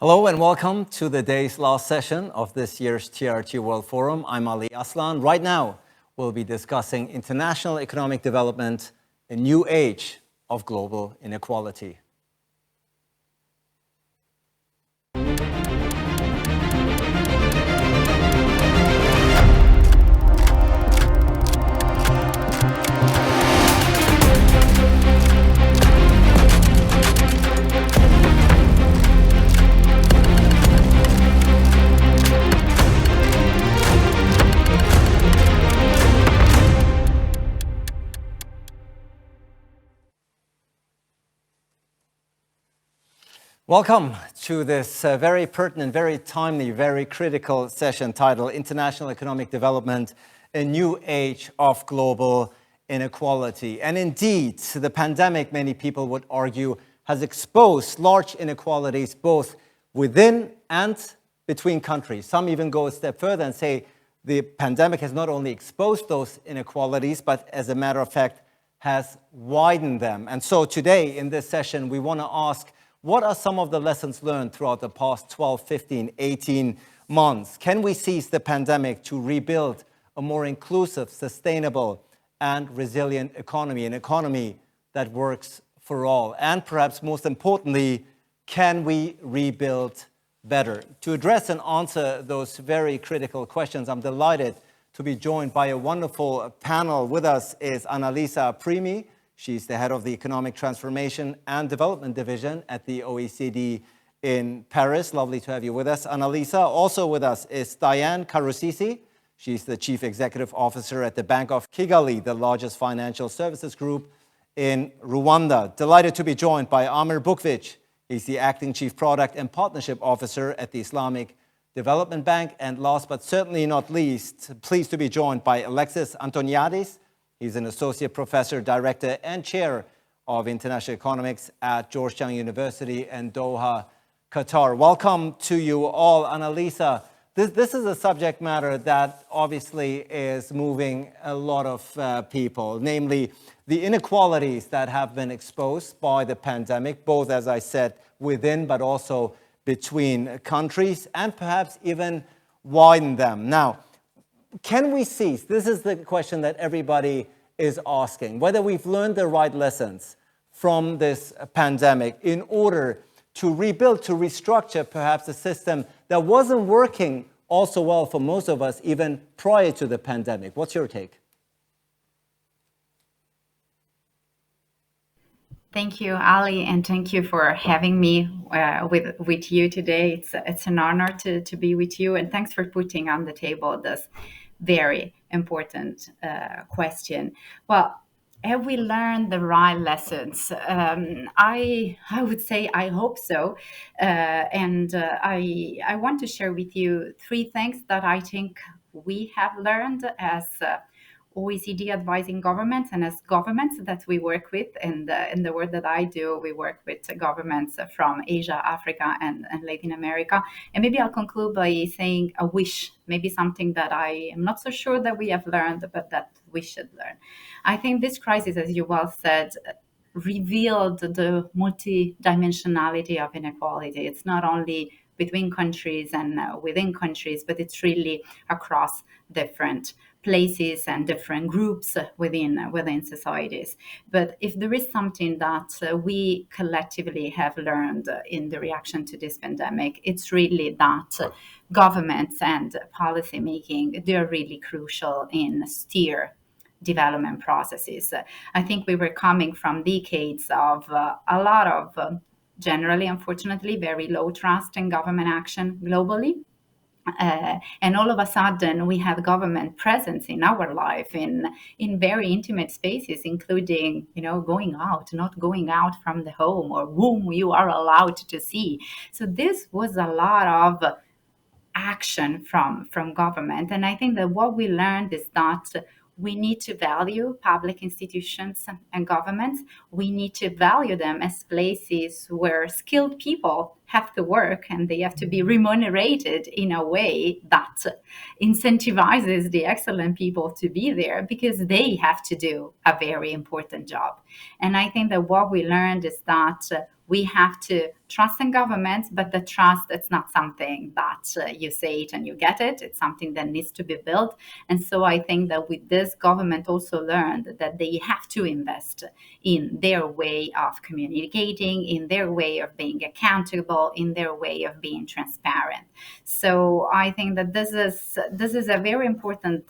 Hello and welcome to the day's last session of this year's TRT World Forum. I'm Ali Aslan. Right now, we'll be discussing international economic development, a new age of global inequality. Welcome to this very pertinent, very timely, very critical session titled International Economic Development, a New Age of Global Inequality. And indeed, the pandemic, many people would argue, has exposed large inequalities both within and between countries. Some even go a step further and say the pandemic has not only exposed those inequalities, but as a matter of fact, has widened them. And so today in this session, we want to ask, what are some of the lessons learned throughout the past 12, 15, 18 months? Can we seize the pandemic to rebuild a more inclusive, sustainable, and resilient economy, an economy that works for all? And perhaps most importantly, can we rebuild better? To address and answer those very critical questions, I'm delighted to be joined by a wonderful panel. With us is Annalisa Primi. She's the head of the Economic Transformation and Development Division at the OECD in Paris. Lovely to have you with us, Annalisa. Also with us is Diane Karusisi. She's the Chief Executive Officer at the Bank of Kigali, the largest financial services group in Rwanda. Delighted to be joined by Amer Bukvich. He's the Acting Chief Product and Partnership Officer at the Islamic Development Bank. And last but certainly not least, pleased to be joined by Alexis Antoniadis. He's an associate professor, director, and chair of international economics at Georgetown University in Doha, Qatar. Welcome to you all. Annalisa, this is a subject matter that obviously is moving a lot of people, namely the inequalities that have been exposed by the pandemic, both, as I said, within but also between countries, and perhaps even widen them. Now, can we seize? This is the question that everybody is asking, whether we've learned the right lessons from this pandemic in order to rebuild, to restructure perhaps a system that wasn't working also well for most of us even prior to the pandemic. What's your take? Thank you, Ali, and thank you for having me with you today. It's an honor to be with you, and thanks for putting on the table this very important question. Well, have we learned the right lessons? I would say I hope so, and I want to share with you three things that I think we have learned as OECD advising governments and as governments that we work with. In the work that I do, we work with governments from Asia, Africa, and Latin America. And maybe I'll conclude by saying a wish, maybe something that I am not so sure that we have learned, but that we should learn. I think this crisis, as you well said, revealed the multidimensionality of inequality. It's not only between countries and within countries, but it's really across different places and different groups within societies. But if there is something that we collectively have learned in the reaction to this pandemic, it's really that governments and policy making, they're really crucial in steer development processes. I think we were coming from decades of a lot of generally, unfortunately, very low trust in government action globally. And all of a sudden, we have government presence in our life in very intimate spaces, including, going out, not going out from the home, or whom you are allowed to see. So this was a lot of action from government. And I think that what we learned is that we need to value public institutions and governments. We need to value them as places where skilled people have to work, and they have to be remunerated in a way that incentivizes the excellent people to be there, because they have to do a very important job. And I think that what we learned is that we have to trust in governments, but the trust, it's not something that you say it and you get it. It's something that needs to be built. And so I think that with this, government also learned that they have to invest in their way of communicating, in their way of being accountable, in their way of being transparent. So I think that this is a very important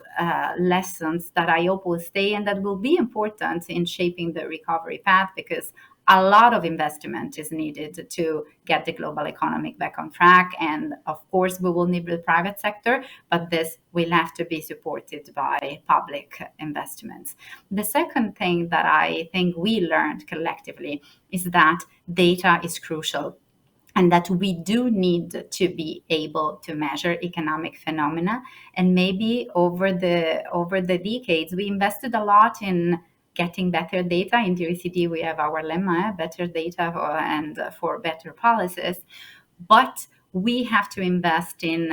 lessons that I hope will stay and that will be important in shaping the recovery path, because a lot of investment is needed to get the global economy back on track. And of course, we will need the private sector, but this will have to be supported by public investments. The second thing that I think we learned collectively is that data is crucial, and that we do need to be able to measure economic phenomena. And maybe over the decades, we invested a lot in getting better data. In the OECD, we have our lemma, better data for better policies. But we have to invest in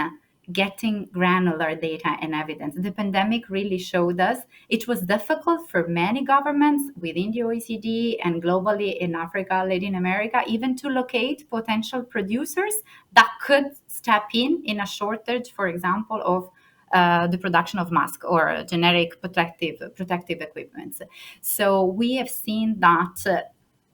getting granular data and evidence. The pandemic really showed us it was difficult for many governments within the OECD and globally in Africa, Latin America, even to locate potential producers that could step in a shortage, for example, of the production of masks or generic protective equipment. So we have seen that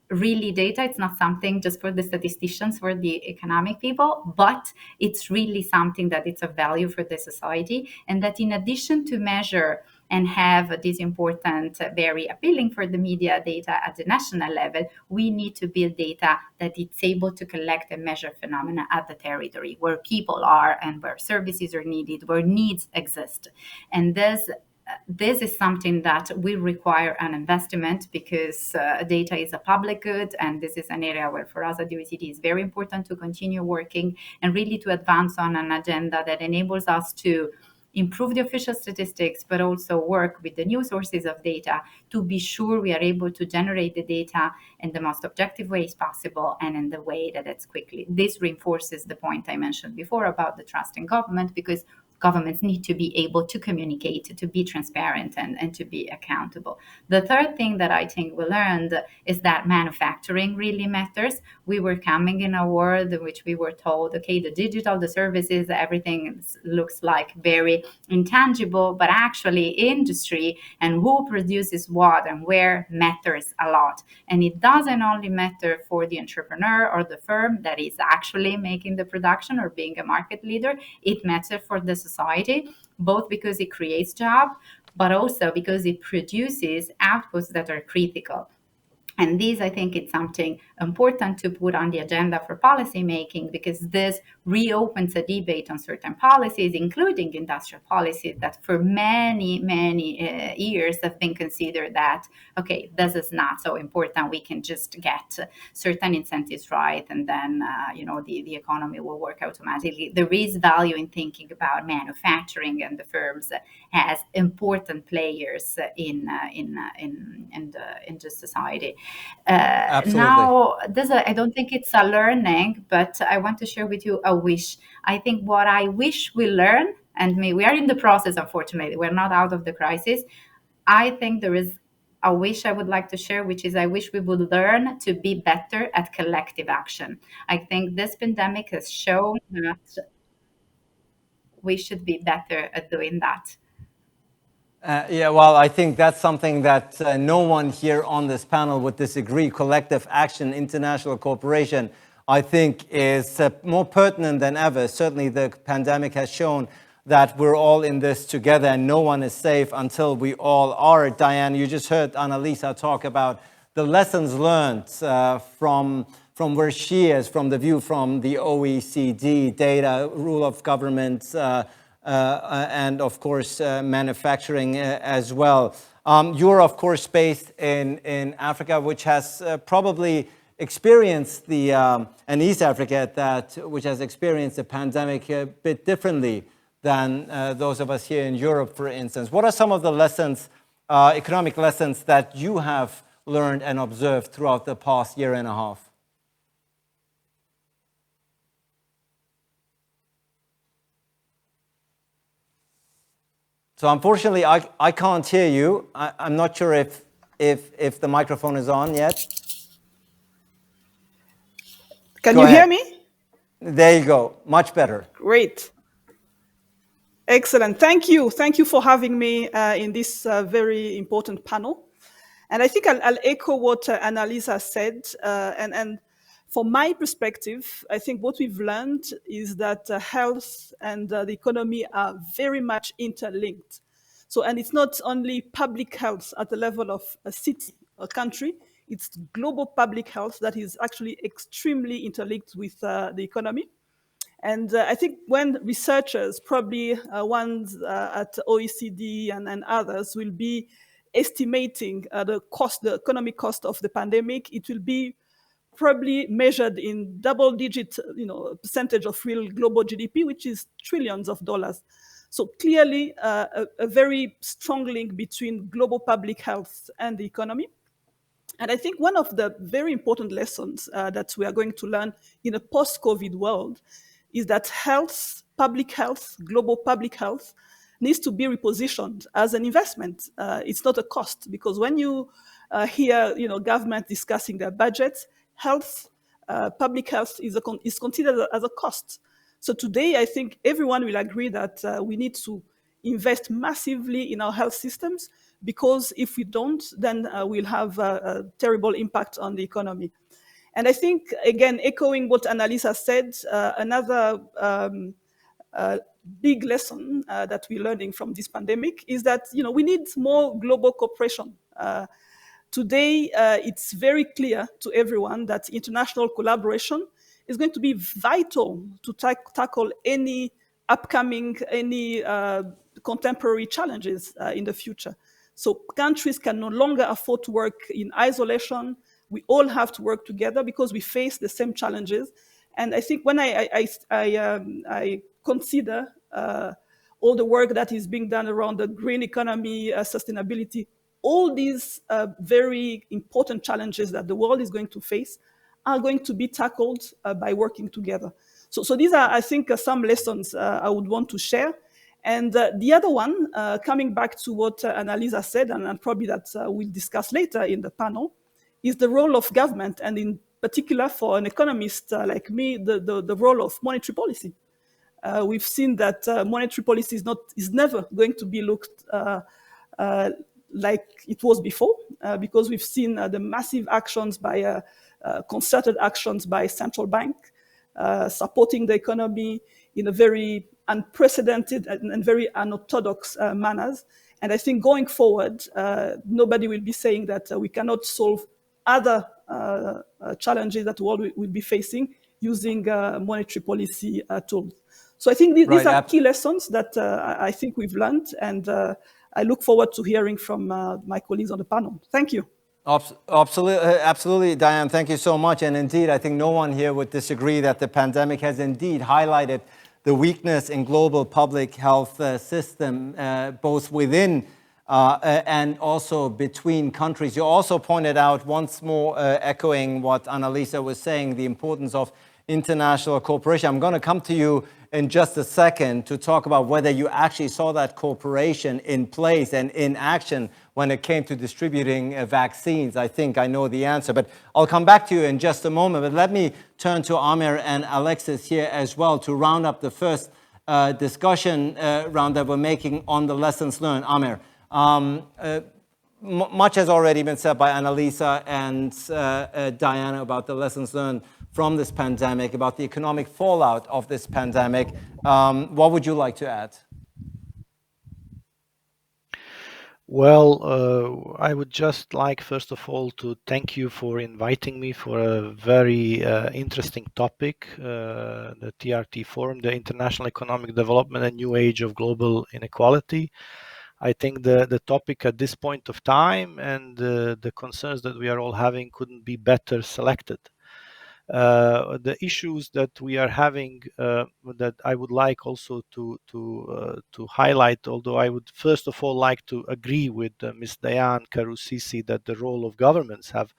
really data, it's not something just for the statisticians, for the economic people, but it's really something that it's of value for the society. And that in addition to measure and have this important, very appealing for the media data at the national level, we need to build data that it's able to collect and measure phenomena at the territory where people are and where services are needed, where needs exist. And this is something that will require an investment, because data is a public good, and this is an area where for us at the OECD is very important to continue working and really to advance on an agenda that enables us to improve the official statistics, but also work with the new sources of data to be sure we are able to generate the data in the most objective ways possible and in the way that it's quickly. This reinforces the point I mentioned before about the trust in government, because governments need to be able to communicate, to be transparent, and to be accountable. The third thing that I think we learned is that manufacturing really matters. We were coming in a world in which we were told, okay, the digital, the services, everything looks like very intangible, but actually industry and who produces what and where matters a lot. And it doesn't only matter for the entrepreneur or the firm that is actually making the production or being a market leader. It matters for the society, both because it creates jobs, but also because it produces outputs that are critical. And this, I think, it's something important to put on the agenda for policy making, because this reopens a debate on certain policies, including industrial policies, that for many, many years have been considered that, okay, this is not so important. We can just get certain incentives right, and then, the economy will work automatically. There is value in thinking about manufacturing and the firms as important players in the society. Absolutely. Now, I don't think it's a learning, but I want to share with you a wish. I think what I wish we learn, and we are in the process, unfortunately, we're not out of the crisis. I think there is a wish I would like to share, which is I wish we would learn to be better at collective action. I think this pandemic has shown that we should be better at doing that. Yeah, well, I think that's something that no one here on this panel would disagree. Collective action, international cooperation, I think is more pertinent than ever. Certainly the pandemic has shown that we're all in this together and no one is safe until we all are. Diane, you just heard Annalisa talk about the lessons learned from where she is, from the view from the OECD, data, rule of government, and of course manufacturing as well. You're of course based in Africa, which has probably experienced and East Africa at that, which has experienced the pandemic a bit differently than those of us here in Europe, for instance. What are some of the lessons, economic lessons, that you have learned and observed throughout the past year and a half? So unfortunately, I can't hear you. I'm not sure if the microphone is on yet. Can Go you hear ahead. me? There you go. Much better. Great. Excellent. Thank you. Thank you for having me in this very important panel. And I think I'll echo what Annalisa said. And from my perspective, I think what we've learned is that health and the economy are very much interlinked. So, and it's not only public health at the level of a city or country, it's global public health that is actually extremely interlinked with the economy. And I think when researchers, probably ones at OECD and others, will be estimating the economic cost of the pandemic, it will be probably measured in double-digit, percentage of real global GDP, which is trillions of dollars. So clearly, a very strong link between global public health and the economy. And I think one of the very important lessons that we are going to learn in a post-COVID world is that health, public health, global public health needs to be repositioned as an investment. It's not a cost, because when you hear government discussing their budgets, health, public health is considered as a cost. So today, I think everyone will agree that we need to invest massively in our health systems, because if we don't, then we'll have a terrible impact on the economy. And I think, again, echoing what Annalisa said, another big lesson that we're learning from this pandemic is that we need more global cooperation. Today, it's very clear to everyone that international collaboration is going to be vital to tackle any upcoming, any contemporary challenges in the future. So countries can no longer afford to work in isolation. We all have to work together because we face the same challenges. And I think when I consider all the work that is being done around the green economy, sustainability, all these very important challenges that the world is going to face are going to be tackled by working together. So these are, I think, some lessons I would want to share. And the other one, coming back to what Annalisa said, and probably that we'll discuss later in the panel, is the role of government, and in particular for an economist like me, the role of monetary policy. We've seen that monetary policy is never going to be looked like it was before, because we've seen the massive actions by concerted actions by central bank, supporting the economy in a very unprecedented and very unorthodox manners. And I think going forward, nobody will be saying that we cannot solve other challenges that the world will be facing using monetary policy tools. So I think these are key lessons that I think we've learned, and I look forward to hearing from my colleagues on the panel. Thank you. Absolutely, Diane, thank you so much. And indeed, I think no one here would disagree that the pandemic has indeed highlighted the weakness in global public health system, both within and also between countries. You also pointed out, once more echoing what Annalisa was saying, the importance of international cooperation. I'm going to come to you in just a second to talk about whether you actually saw that cooperation in place and in action when it came to distributing vaccines. I think I know the answer, but I'll come back to you in just a moment. But let me turn to Amer and Alexis here as well to round up the first discussion round that we're making on the lessons learned. Amer, much has already been said by Annalisa and Diana about the lessons learned from this pandemic, about the economic fallout of this pandemic. What would you like to add? Well, I would just like, first of all, to thank you for inviting me for a very interesting topic, the TRT Forum, the International Economic Development and New Age of Global Inequality. I think the topic at this point of time and the concerns that we are all having couldn't be better selected. The issues that we are having that I would like also to highlight, although I would first of all like to agree with Ms. Diane Karoussisi that the role of governments have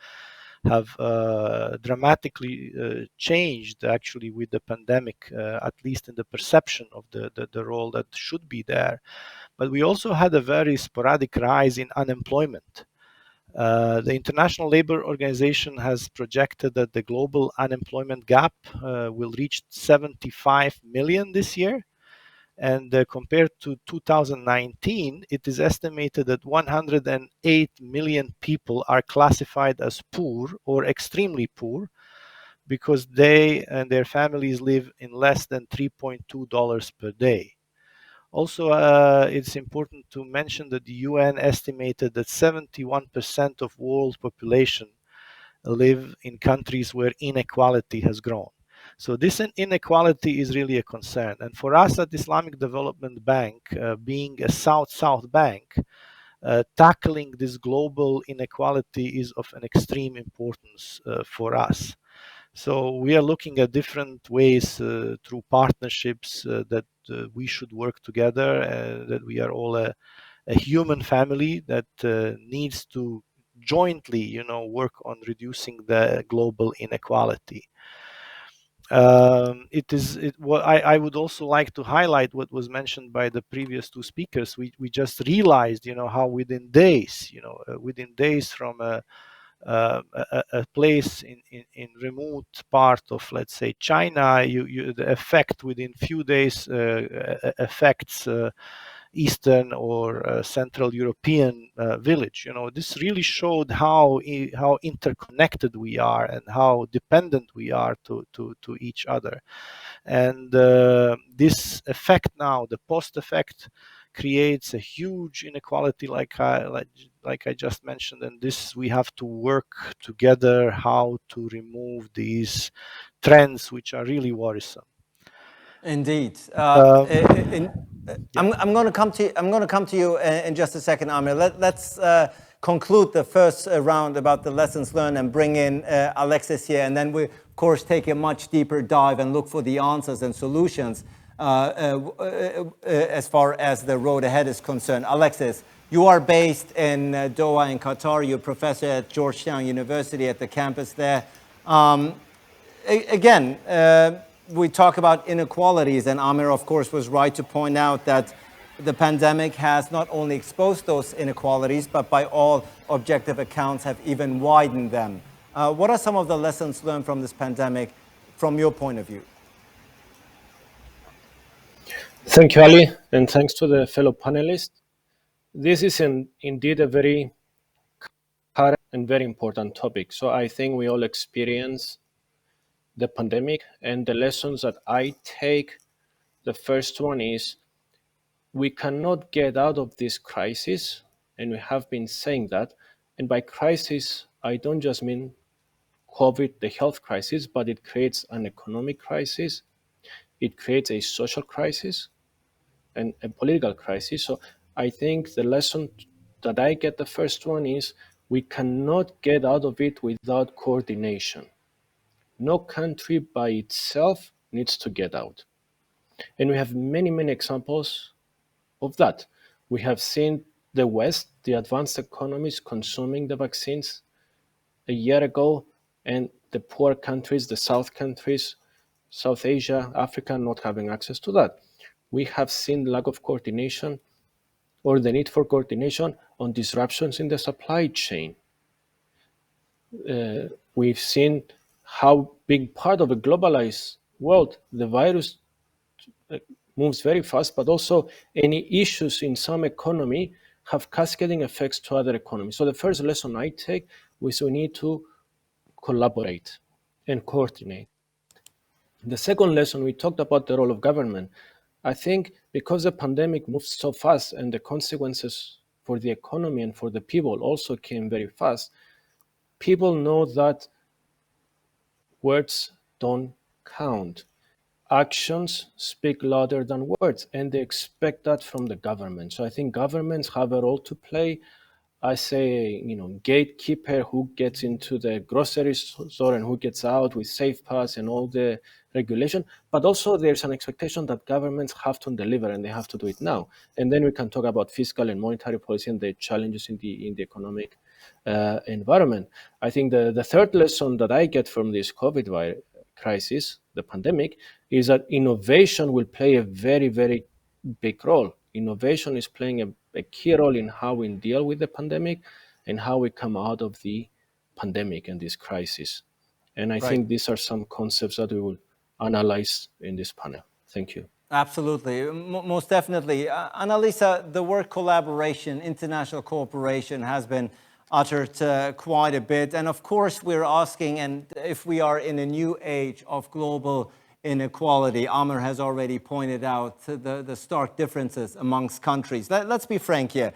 dramatically changed actually with the pandemic, at least in the perception of the role that should be there. But we also had a very sporadic rise in unemployment. The International Labour Organization has projected that the global unemployment gap will reach 75 million this year. And compared to 2019, it is estimated that 108 million people are classified as poor or extremely poor because they and their families live in less than $3.2 per day. Also, it's important to mention that the UN estimated that 71% of world population live in countries where inequality has grown. So this inequality is really a concern. And for us at Islamic Development Bank, being a South-South bank, tackling this global inequality is of an extreme importance for us. So we are looking at different ways through partnerships that we should work together, that we are all a human family that needs to jointly, work on reducing the global inequality. I would also like to highlight what was mentioned by the previous two speakers. We just realized, how within days from a place in remote part of, let's say, China, the effect within few days affects Eastern or Central European village. This really showed how interconnected we are and how dependent we are to each other. And this effect now, the post effect, creates a huge inequality, like I just mentioned, and this we have to work together how to remove these trends which are really worrisome. Indeed. I'm going to come to you. I'm going to come to you in just a second, Amir. Let's conclude the first round about the lessons learned and bring in Alexis here, and then we, of course, take a much deeper dive and look for the answers and solutions as far as the road ahead is concerned. Alexis, you are based in Doha in Qatar. You're a professor at Georgetown University at the campus there. Again, we talk about inequalities, and Amir, of course, was right to point out that the pandemic has not only exposed those inequalities, but by all objective accounts have even widened them. What are some of the lessons learned from this pandemic from your point of view? Thank you, Ali, and thanks to the fellow panelists. This is indeed a very current and very important topic. So I think we all experience the pandemic, and the lessons that I take, the first one is we cannot get out of this crisis, and we have been saying that. And by crisis, I don't just mean COVID, the health crisis, but it creates an economic crisis, it creates a social crisis, and a political crisis. So I think the lesson that I get, the first one, is we cannot get out of it without coordination. No country by itself needs to get out. And we have many, many examples of that. We have seen the West, the advanced economies, consuming the vaccines a year ago, and the poor countries, the South countries, South Asia, Africa, not having access to that. We have seen lack of coordination or the need for coordination on disruptions in the supply chain. We've seen how big part of a globalized world, the virus moves very fast, but also any issues in some economy have cascading effects to other economies. So the first lesson I take is we need to collaborate and coordinate. The second lesson, we talked about the role of government. I think because the pandemic moved so fast and the consequences for the economy and for the people also came very fast, people know that words don't count. Actions speak louder than words, and they expect that from the government. So I think governments have a role to play. I say, gatekeeper who gets into the grocery store and who gets out with safe pass and all the regulation. But also there's an expectation that governments have to deliver, and they have to do it now. And then we can talk about fiscal and monetary policy and the challenges in the economic environment. I think the third lesson that I get from this COVID crisis, the pandemic, is that innovation will play a very, very big role. Innovation is playing a key role in how we deal with the pandemic. and how we come out of the pandemic and this crisis. And I Right. think these are some concepts that we will analyze in this panel. Thank you. Absolutely, most definitely. Annalisa, the word collaboration, international cooperation has been uttered quite a bit. And of course, we're asking, and if we are in a new age of global inequality, Amr has already pointed out the stark differences amongst countries. Let's be frank here.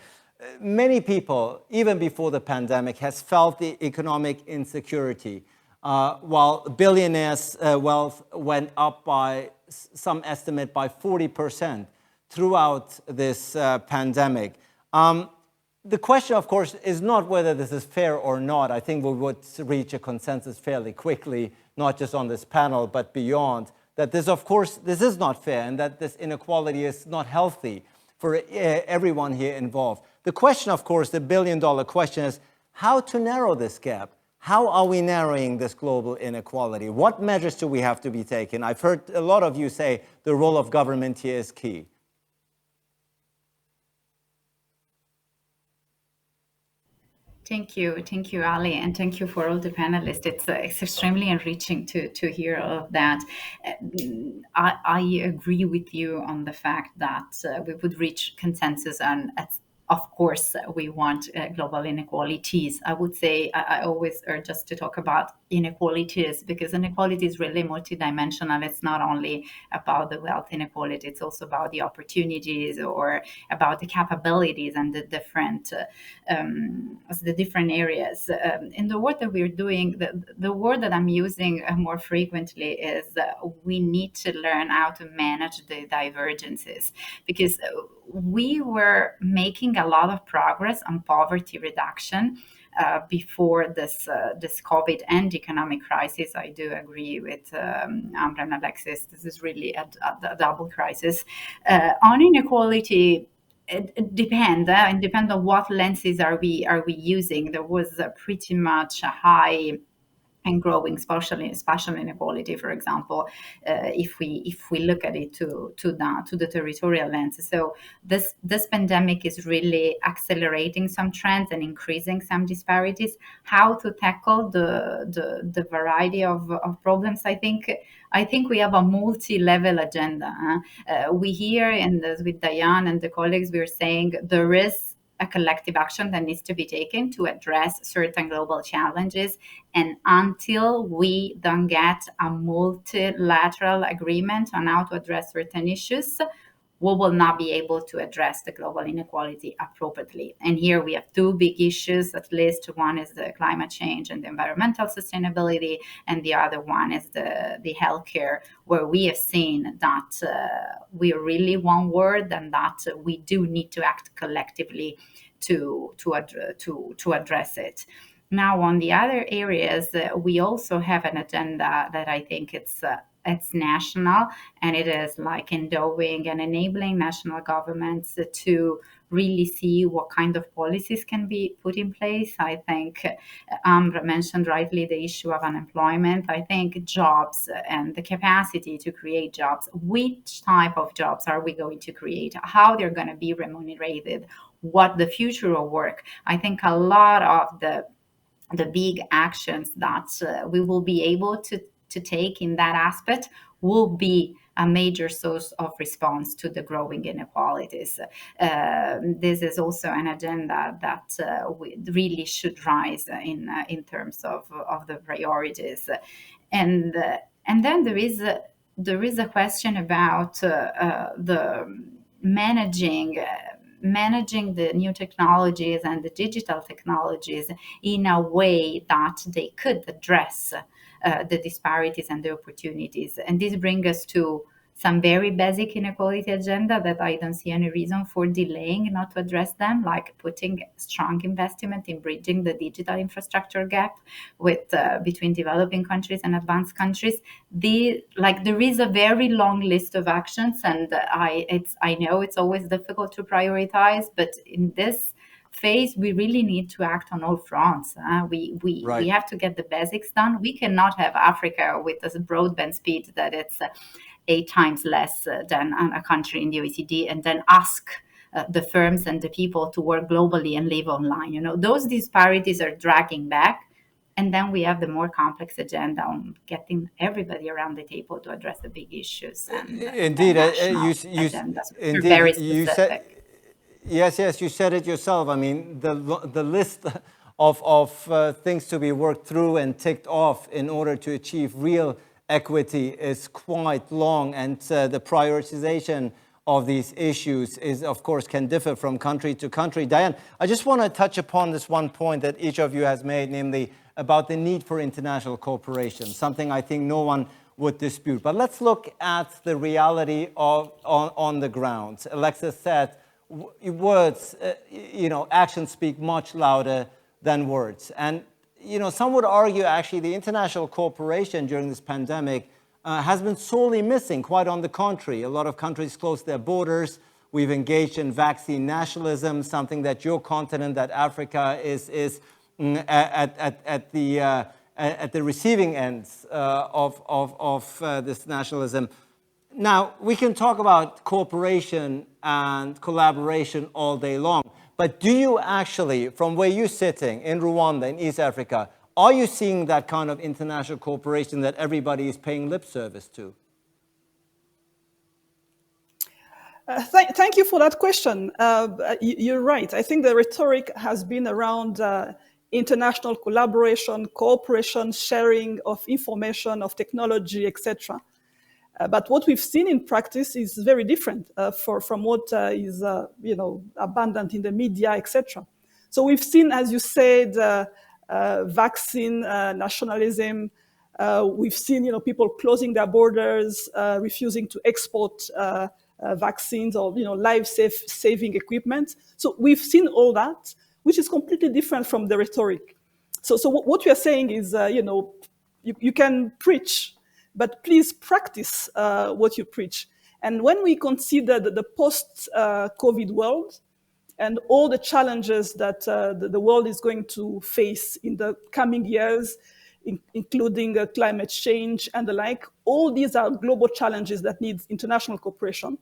Many people, even before the pandemic, has felt the economic insecurity. While billionaires' wealth went up by some estimate by 40% throughout this pandemic. The question, of course, is not whether this is fair or not. I think we would reach a consensus fairly quickly, not just on this panel, but beyond, that this, of course, this is not fair and that this inequality is not healthy for everyone here involved. The question, of course, the billion-dollar question is how to narrow this gap. How are we narrowing this global inequality? What measures do we have to be taken? I've heard a lot of you say the role of government here is key. Thank you, Ali, and thank you for all the panelists. It's extremely enriching to hear all of that. I agree with you on the fact that we would reach consensus on. Of course, we want global inequalities. I would say I always urge us to talk about inequalities because inequality is really multidimensional. It's not only about the wealth inequality, it's also about the opportunities or about the capabilities and the different areas. In the work that we're doing, the word that I'm using more frequently is we need to learn how to manage the divergences because we were making a lot of progress on poverty reduction before this COVID and economic crisis. I do agree with Amr and Alexis. This is really a double crisis. On inequality, it depends. It depends on what lenses are we using. There was pretty much a high and growing spatial inequality, for example, if we look at it to the territorial lens. So this pandemic is really accelerating some trends and increasing some disparities. How to tackle the variety of problems? I think we have a multi-level agenda. We hear, and with Diane and the colleagues, we're saying there is a collective action that needs to be taken to address certain global challenges. And until we don't get a multilateral agreement on how to address certain issues, we will not be able to address the global inequality appropriately. And here we have two big issues, at least. One is the climate change and the environmental sustainability, and the other one is the healthcare, where we have seen that we really one word and that we do need to act collectively to address it. Now, on the other areas, we also have an agenda that I think it's national, and it is like endowing and enabling national governments to really see what kind of policies can be put in place. I think Amr mentioned rightly the issue of unemployment. I think jobs and the capacity to create jobs, which type of jobs are we going to create, how they're going to be remunerated, what the future of work. I think a lot of the big actions that we will be able to take in that aspect will be a major source of response to the growing inequalities. This is also an agenda that we really should rise in terms of the priorities. And then there is a question about the managing the new technologies and the digital technologies in a way that they could address the disparities and the opportunities. And this brings us to some very basic inequality agenda that I don't see any reason for delaying not to address them, like putting strong investment in bridging the digital infrastructure gap with between developing countries and advanced countries. There is a very long list of actions, and I know it's always difficult to prioritize, but in this phase, we really need to act on all fronts. We have to get the basics done. We cannot have Africa with a broadband speed that it's 8 times less than a country in the OECD, and then ask the firms and the people to work globally and live online. You know, those disparities are dragging back. And then we have the more complex agenda on getting everybody around the table to address the big issues. And Indeed, you said, yes, you said it yourself. I mean, the list of things to be worked through and ticked off in order to achieve real equity is quite long, and the prioritization of these issues is, of course, can differ from country to country. Diane, I just want to touch upon this one point that each of you has made, namely about the need for international cooperation, something I think no one would dispute. But let's look at the reality on the ground. Alexis said, words, actions speak much louder than words. And, some would argue actually the international cooperation during this pandemic has been sorely missing. Quite on the contrary, a lot of countries closed their borders. We've engaged in vaccine nationalism, something that your continent, that Africa, is at the receiving end of this nationalism. Now, we can talk about cooperation and collaboration all day long, but do you actually, from where you're sitting in Rwanda, in East Africa, are you seeing that kind of international cooperation that everybody is paying lip service to? Thank you for that question. You're right. I think the rhetoric has been around international collaboration, cooperation, sharing of information, of technology, etc. But what we've seen in practice is very different from what is abundant in the media, etc. So we've seen, as you said, vaccine nationalism. We've seen people closing their borders, refusing to export vaccines or life-saving equipment. So we've seen all that, which is completely different from the rhetoric. So what we are saying is, you can preach, but please practice what you preach. And when we consider the post-COVID world and all the challenges that the world is going to face in the coming years, including climate change and the like, all these are global challenges that need international cooperation.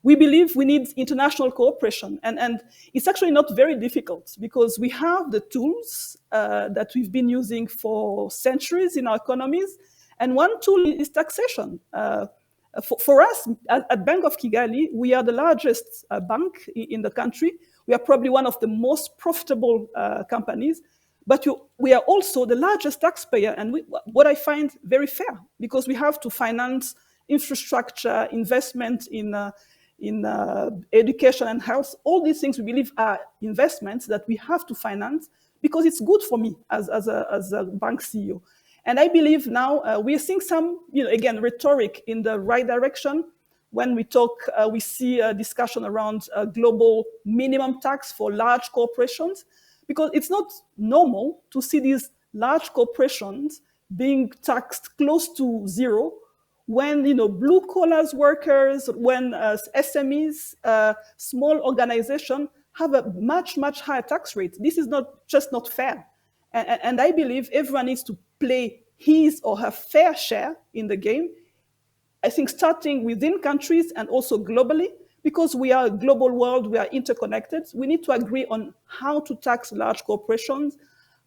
We believe we need international cooperation, and it's actually not very difficult because we have the tools that we've been using for centuries in our economies. And one tool is taxation. For us, at Bank of Kigali, we are the largest bank in the country. We are probably one of the most profitable companies, but we are also the largest taxpayer. And what I find very fair, because we have to finance infrastructure, investment in education and health. All these things we believe are investments that we have to finance because it's good for me as a bank CEO. And I believe now we are seeing some, again, rhetoric in the right direction. When we talk, we see a discussion around a global minimum tax for large corporations, because it's not normal to see these large corporations being taxed close to zero when, blue collars workers, when SMEs, small organizations have a much, much higher tax rate. This is not fair. And I believe everyone needs to play his or her fair share in the game. I think starting within countries and also globally, because we are a global world, we are interconnected. We need to agree on how to tax large corporations,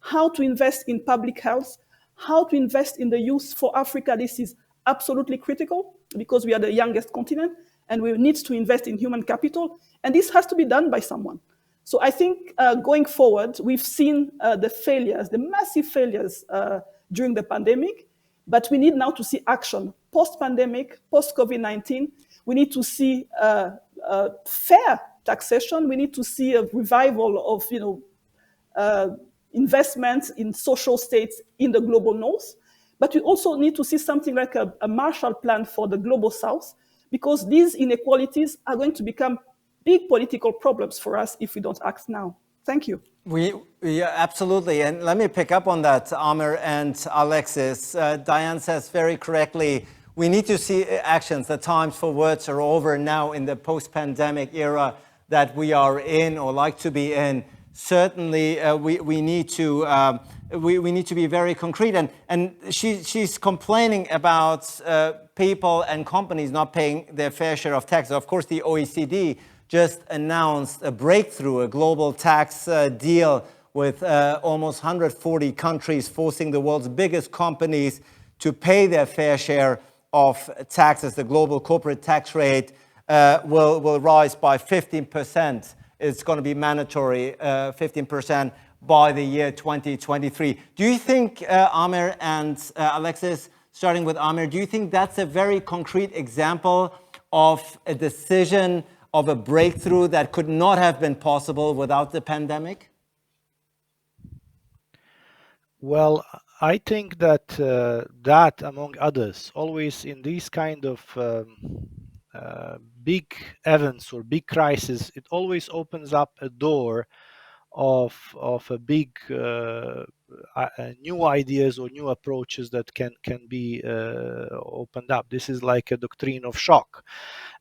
how to invest in public health, how to invest in the youth. For Africa, this is absolutely critical because we are the youngest continent and we need to invest in human capital. And this has to be done by someone. So I think going forward, we've seen the failures, the massive failures during the pandemic, but we need now to see action. Post-pandemic, post-COVID-19, we need to see fair taxation. We need to see a revival of investments in social states in the global north. But we also need to see something like a Marshall Plan for the global south, because these inequalities are going to become big political problems for us if we don't act now. Thank you. Yeah, absolutely. And let me pick up on that, Amer and Alexis. Diane says very correctly, we need to see actions. The times for words are over now in the post-pandemic era that we are in or like to be in. Certainly, we need to be very concrete. And she's complaining about people and companies not paying their fair share of taxes. Of course, the OECD just announced a breakthrough, a global tax deal with almost 140 countries, forcing the world's biggest companies to pay their fair share of taxes. The global corporate tax rate will rise by 15%. It's going to be mandatory, 15% by the year 2023. Do you think, Amer and Alexis, starting with Amer, do you think that's a very concrete example of a decision, of a breakthrough that could not have been possible without the pandemic? Well, I think that that, among others, always in these kind of big events or big crises, it always opens up a door of a big new ideas or new approaches that can be opened up. This is like a doctrine of shock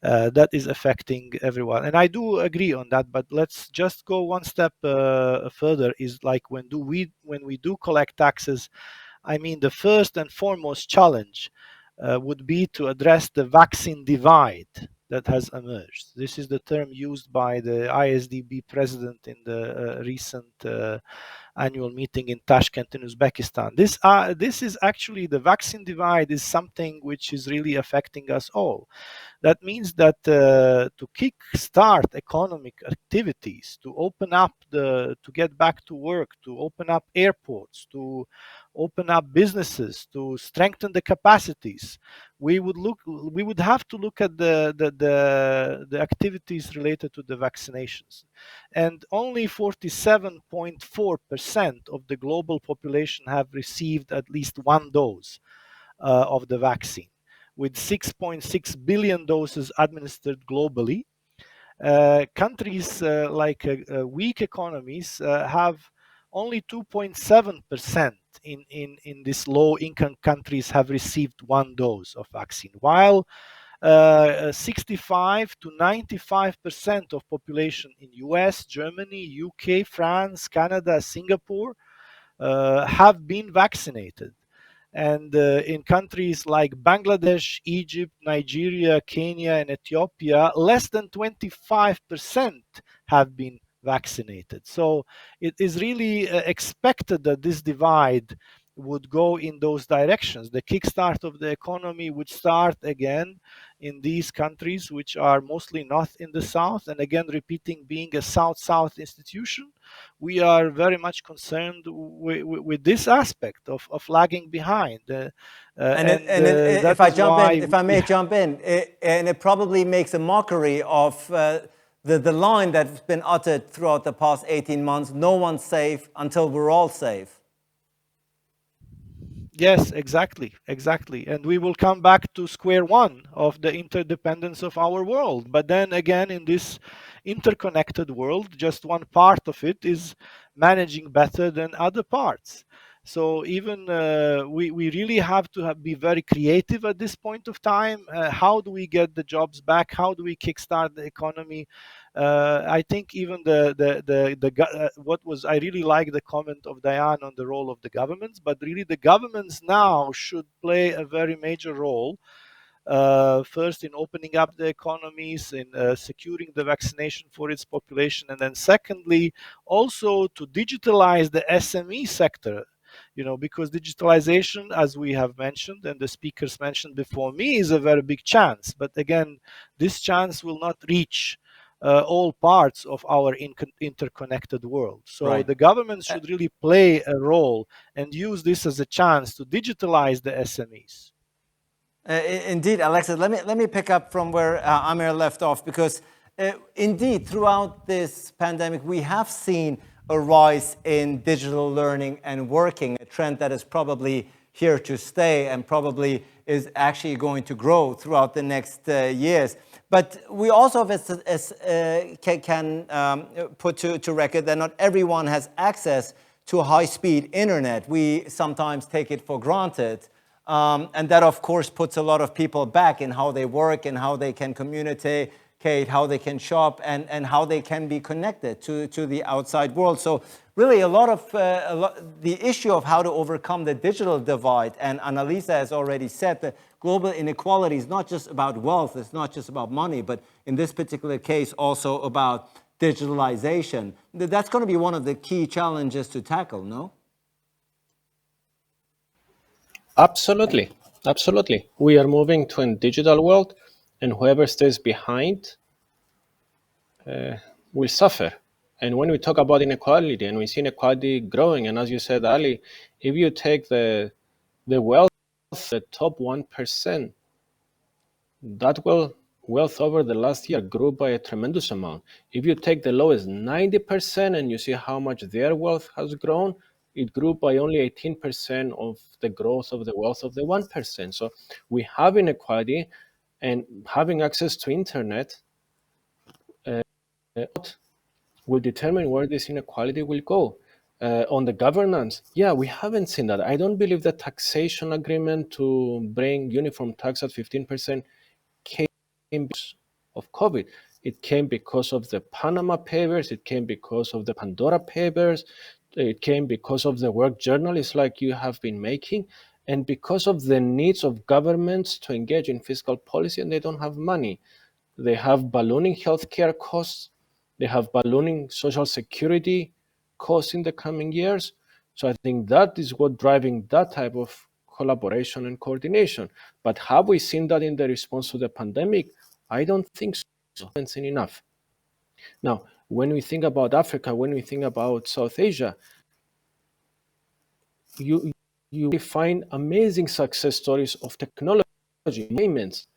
that is affecting everyone, and I do agree on that. But let's just go one step further. Is like when we do collect taxes, I mean, the first and foremost challenge would be to address the vaccine divide that has emerged. This is the term used by the ISDB president in the recent annual meeting in Tashkent in Uzbekistan. This is actually, the vaccine divide is something which is really affecting us all. That means that to kick-start economic activities, to open up to get back to work, to open up airports, to open up businesses, to strengthen the capacities, we would have to look at the activities related to the vaccinations. And only 47.4% of the global population have received at least one dose of the vaccine, with 6.6 billion doses administered globally. Countries like weak economies have only 2.7% in these low-income countries have received one dose of vaccine, while 65 to 95% of population in US, Germany, UK, France, Canada, Singapore have been vaccinated. And in countries like Bangladesh, Egypt, Nigeria, Kenya, and Ethiopia, less than 25% have been vaccinated. So it is really expected that this divide would go in those directions. The kickstart of the economy would start again in these countries, which are mostly not in the South. And again, repeating, being a South-South institution, we are very much concerned with this aspect of lagging behind. If I may jump in, and it probably makes a mockery of the line that's been uttered throughout the past 18 months, no one's safe until we're all safe. Yes, exactly. And we will come back to square one of the interdependence of our world. But then again, in this interconnected world, just one part of it is managing better than other parts. So even we really have to be very creative at this point of time. How do we get the jobs back? How do we kickstart the economy? I think even I really like the comment of Diane on the role of the governments, but really the governments now should play a very major role. First in opening up the economies, in securing the vaccination for its population, and then secondly, also to digitalize the SME sector. Because digitalization, as we have mentioned and the speakers mentioned before me, is a very big chance. But again, this chance will not reach all parts of our interconnected world. So right. The government should really play a role and use this as a chance to digitalize the SMEs. Indeed, Alexis, let me pick up from where Amer left off, because indeed, throughout this pandemic, we have seen a rise in digital learning and working, a trend that is probably here to stay and probably is actually going to grow throughout the next years. But we also can put to record that not everyone has access to high-speed internet. We sometimes take it for granted. And that, of course, puts a lot of people back in how they work and how they can communicate, how they can shop, and how they can be connected to the outside world. So really the issue of how to overcome the digital divide, and Annalisa has already said that global inequality is not just about wealth, it's not just about money, but in this particular case, also about digitalization. That's going to be one of the key challenges to tackle, no? Absolutely, absolutely. We are moving to a digital world, and whoever stays behind will suffer. And when we talk about inequality, and we see inequality growing, and as you said, Ali, if you take the wealth, the top 1%, that wealth over the last year grew by a tremendous amount. If you take the lowest 90% and you see how much their wealth has grown, it grew by only 18% of the growth of the wealth of the 1%. So we have inequality, and having access to internet will determine where this inequality will go. On the governance, yeah, we haven't seen that. I don't believe the taxation agreement to bring uniform tax at 15% came because of COVID. It came because of the Panama Papers. It came because of the Pandora Papers. It came because of the work journalists like you have been making, and because of the needs of governments to engage in fiscal policy, and they don't have money. They have ballooning healthcare costs. They have ballooning social security costs in the coming years. So I think that is what driving that type of collaboration and coordination. But have we seen that in the response to the pandemic? I don't think so. I haven't seen enough. Now, when we think about Africa, when we think about South Asia, you find amazing success stories of technology payments.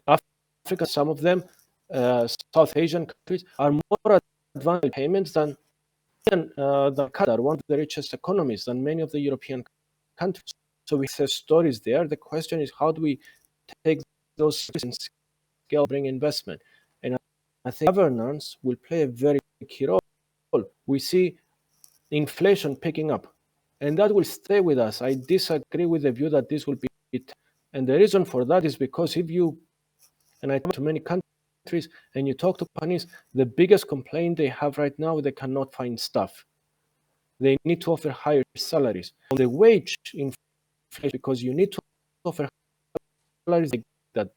Africa, some of them, South Asian countries, are more advanced in payments than Qatar, one of the richest economies, than many of the European countries. So we have stories there. The question is, how do we take those and scale, bring investment? And I think governance will play a very key role. We see inflation picking up, and that will stay with us. I disagree with the view that this will be it. And the reason for that is because if you, and I talk to many countries, and you talk to companies, the biggest complaint they have right now, they cannot find staff. They need to offer higher salaries. On the wage inflation, because you need to offer salaries that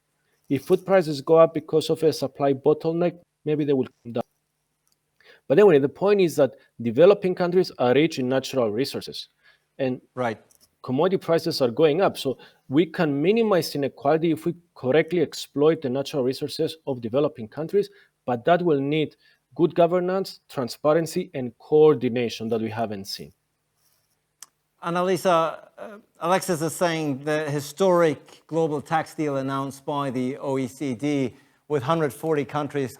if food prices go up because of a supply bottleneck, maybe they will come down. But anyway, the point is that developing countries are rich in natural resources, and right, commodity prices are going up. So we can minimize inequality if we correctly exploit the natural resources of developing countries, but that will need good governance, transparency, and coordination that we haven't seen. Annalisa, Alexis is saying the historic global tax deal announced by the OECD with 140 countries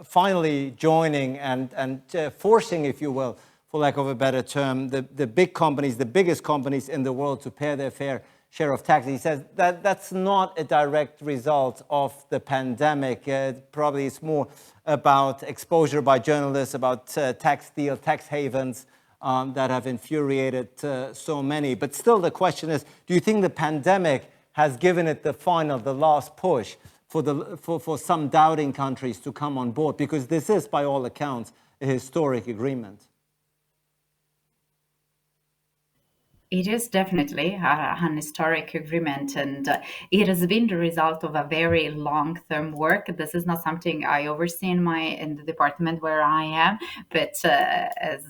finally joining and forcing, if you will, for lack of a better term, the big companies, the biggest companies in the world to pay their fair share of tax. He says that that's not a direct result of the pandemic. Probably it's more about exposure by journalists, about tax deal, tax havens that have infuriated so many. But still the question is, do you think the pandemic has given it the last push for some doubting countries to come on board? Because this is, by all accounts, a historic agreement. It is definitely an historic agreement, and it has been the result of a very long-term work. This is not something I oversee in the department where I am, but as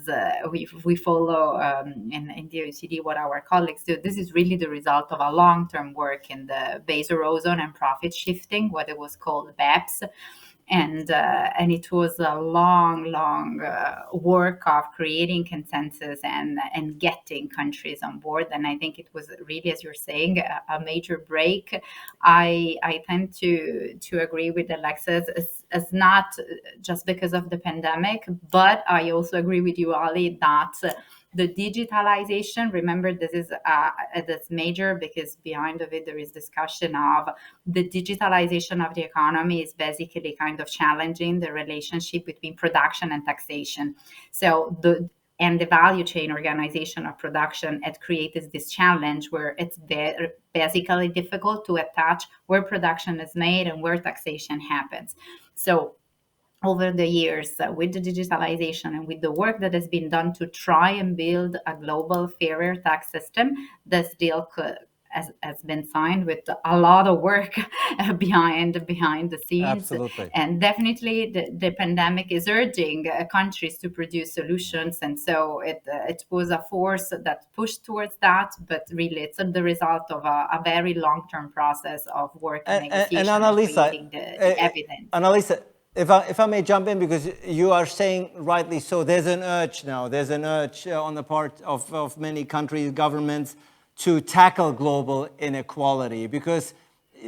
we follow in the OECD what our colleagues do, this is really the result of a long-term work in the base erosion and profit shifting, what it was called BEPS. And it was a long work of creating consensus and getting countries on board. And I think it was really, as you're saying, a major break. I tend to agree with Alexis, as not just because of the pandemic, but I also agree with you, Ali, that the digitalization, remember, this is that's major, because behind of it there is discussion of the digitalization of the economy is basically kind of challenging the relationship between production and taxation. So the value chain organization of production had created this challenge where it's basically difficult to attach where production is made and where taxation happens. So over the years, with the digitalization and with the work that has been done to try and build a global fairer tax system, this deal has been signed with a lot of work behind the scenes. Absolutely. And definitely the pandemic is urging countries to produce solutions. And so it was a force that pushed towards that, but really it's the result of a very long-term process of work and negotiation and Annalisa, creating the evidence. Annalisa, if I may jump in, because you are saying rightly so, there's an urge now, on the part of many countries, governments, to tackle global inequality, because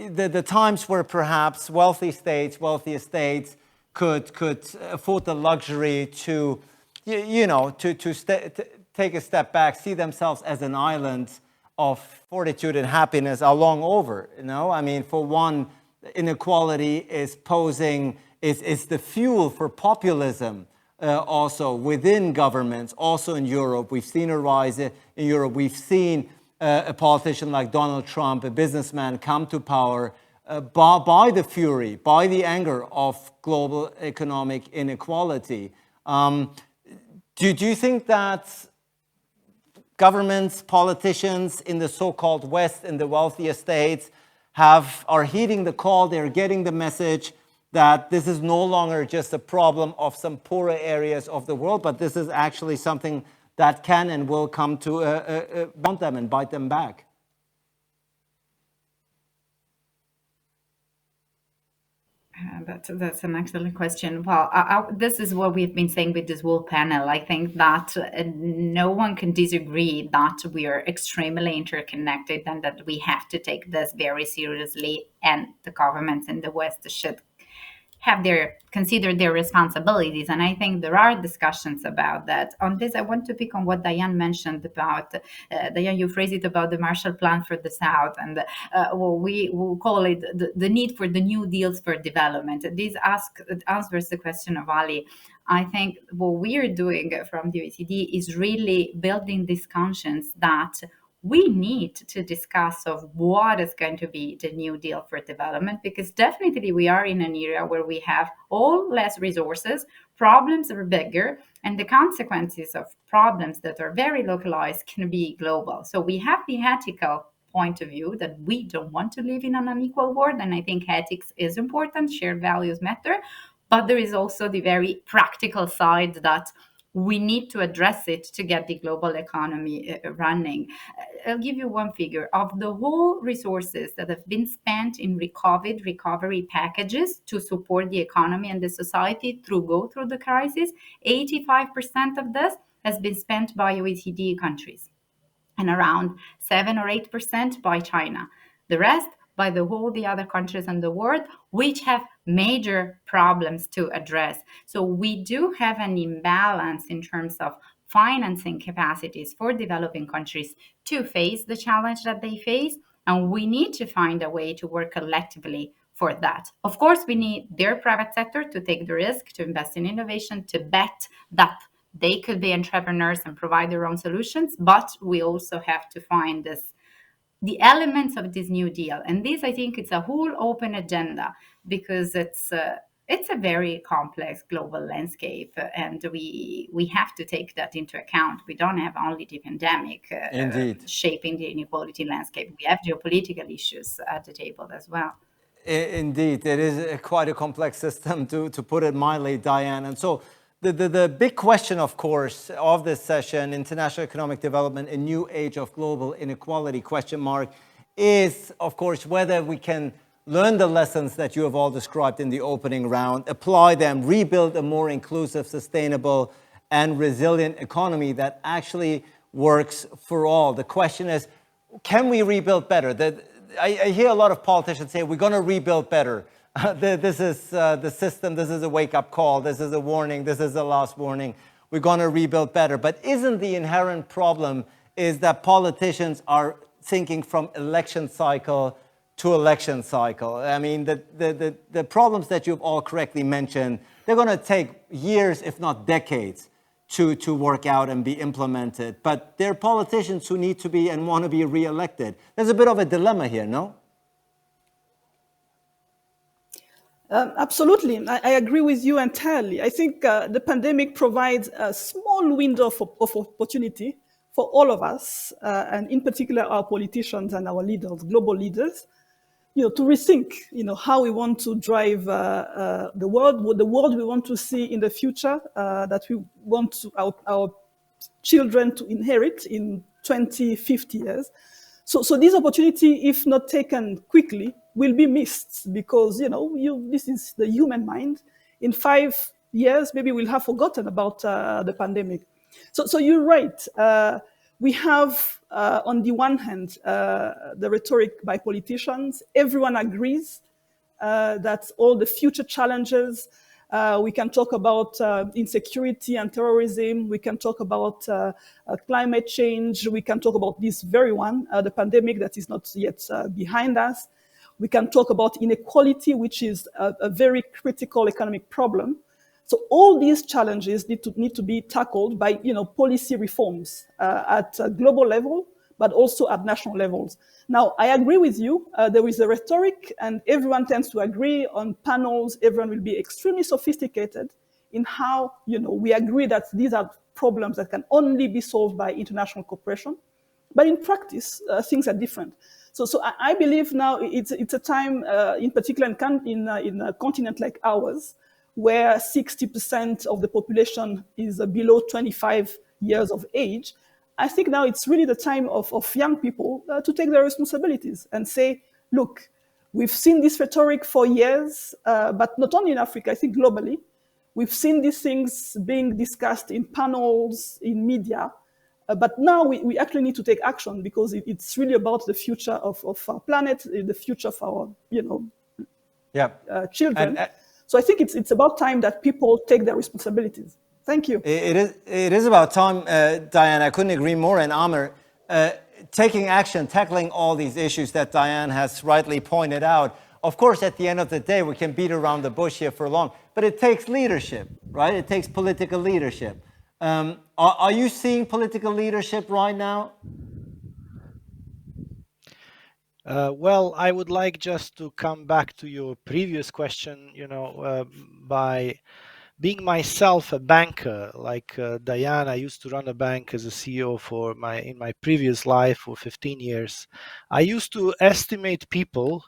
the times where perhaps wealthier states could afford the luxury to, take a step back, see themselves as an island of fortitude and happiness are long over. I mean, for one, inequality is the fuel for populism. Also within governments, also in Europe, we've seen a rise in Europe. We've seen a politician like Donald Trump, a businessman, come to power by the fury, by the anger of global economic inequality. Do you think that governments, politicians in the so-called West, in the wealthier states, are heeding the call? They're getting the message that this is no longer just a problem of some poorer areas of the world, but this is actually something that can and will come to haunt them and bite them back? That's an excellent question. Well, this is what we've been saying with this whole panel. I think that no one can disagree that we are extremely interconnected and that we have to take this very seriously, and the governments in the West should consider their responsibilities. And I think there are discussions about that. On this, I want to pick on what Diane mentioned about, Diane, you phrased it about the Marshall Plan for the South, and we will call it the need for the new deals for development. This answers the question of Ali. I think what we are doing from the OECD is really building this conscience that we need to discuss of what is going to be the new deal for development, because definitely we are in an era where we have all less resources, problems are bigger, and the consequences of problems that are very localized can be global. So we have the ethical point of view that we don't want to live in an unequal world, and I think ethics is important, shared values matter, but there is also the very practical side that we need to address it to get the global economy running. I'll give you one figure. Of the whole resources that have been spent in recovery packages to support the economy and the society go through the crisis, 85% of this has been spent by OECD countries, and around 7 or 8% by China. The rest by the other countries in the world, which have major problems to address. So we do have an imbalance in terms of financing capacities for developing countries to face the challenge that they face, and we need to find a way to work collectively for that. Of course, we need their private sector to take the risk, to invest in innovation, to bet that they could be entrepreneurs and provide their own solutions, but we also have to find the elements of this new deal. And this, I think, it's a whole open agenda, because it's a very complex global landscape, and we have to take that into account. We don't have only the pandemic shaping the inequality landscape. We have geopolitical issues at the table as well. Indeed, it is quite a complex system, to put it mildly, Diane. And so the big question, of course, of this session, International Economic Development, a New Age of Global Inequality, is, of course, whether we can learn the lessons that you have all described in the opening round, apply them, rebuild a more inclusive, sustainable, and resilient economy that actually works for all. The question is, can we rebuild better? I hear a lot of politicians say, we're going to rebuild better. This is the system, this is a wake-up call, this is a warning, this is the last warning. We're going to rebuild better. But isn't the inherent problem is that politicians are thinking from election cycle to election cycle? I mean, the problems that you've all correctly mentioned, they're going to take years, if not decades, to work out and be implemented. But there are politicians who need to be and want to be re-elected. There's a bit of a dilemma here, no? Absolutely. I agree with you entirely. I think the pandemic provides a small window of opportunity for all of us, and in particular our politicians and our leaders, global leaders, to rethink, how we want to drive the world we want to see in the future, that we want our children to inherit in 20, 50 years. So this opportunity, if not taken quickly, will be missed because, this is the human mind. In 5 years, maybe we'll have forgotten about the pandemic. So you're right. We have, on the one hand, the rhetoric by politicians. Everyone agrees that all the future challenges, we can talk about insecurity and terrorism. We can talk about climate change. We can talk about this very one, the pandemic that is not yet behind us. We can talk about inequality, which is a very critical economic problem. So all these challenges need to be tackled by policy reforms at a global level, but also at national levels. Now, I agree with you. There is a rhetoric, and everyone tends to agree on panels. Everyone will be extremely sophisticated in how we agree that these are problems that can only be solved by international cooperation. But in practice, things are different. So I believe now it's a time, in particular in a continent like ours, where 60% of the population is below 25 years of age. I think now it's really the time of young people to take their responsibilities and say, look, we've seen this rhetoric for years, but not only in Africa, I think globally. We've seen these things being discussed in panels, in media, but now we actually need to take action because it's really about the future of our planet, the future of our children. So I think it's about time that people take their responsibilities. Thank you. It is about time, Diane. I couldn't agree more. And Amer, taking action, tackling all these issues that Diane has rightly pointed out. Of course, at the end of the day, we can beat around the bush here for long, but it takes leadership, right? It takes political leadership. Are you seeing political leadership right now? Well, I would like just to come back to your previous question, by being myself a banker, like Diane, I used to run a bank as a CEO in my previous life for 15 years. I used to estimate people,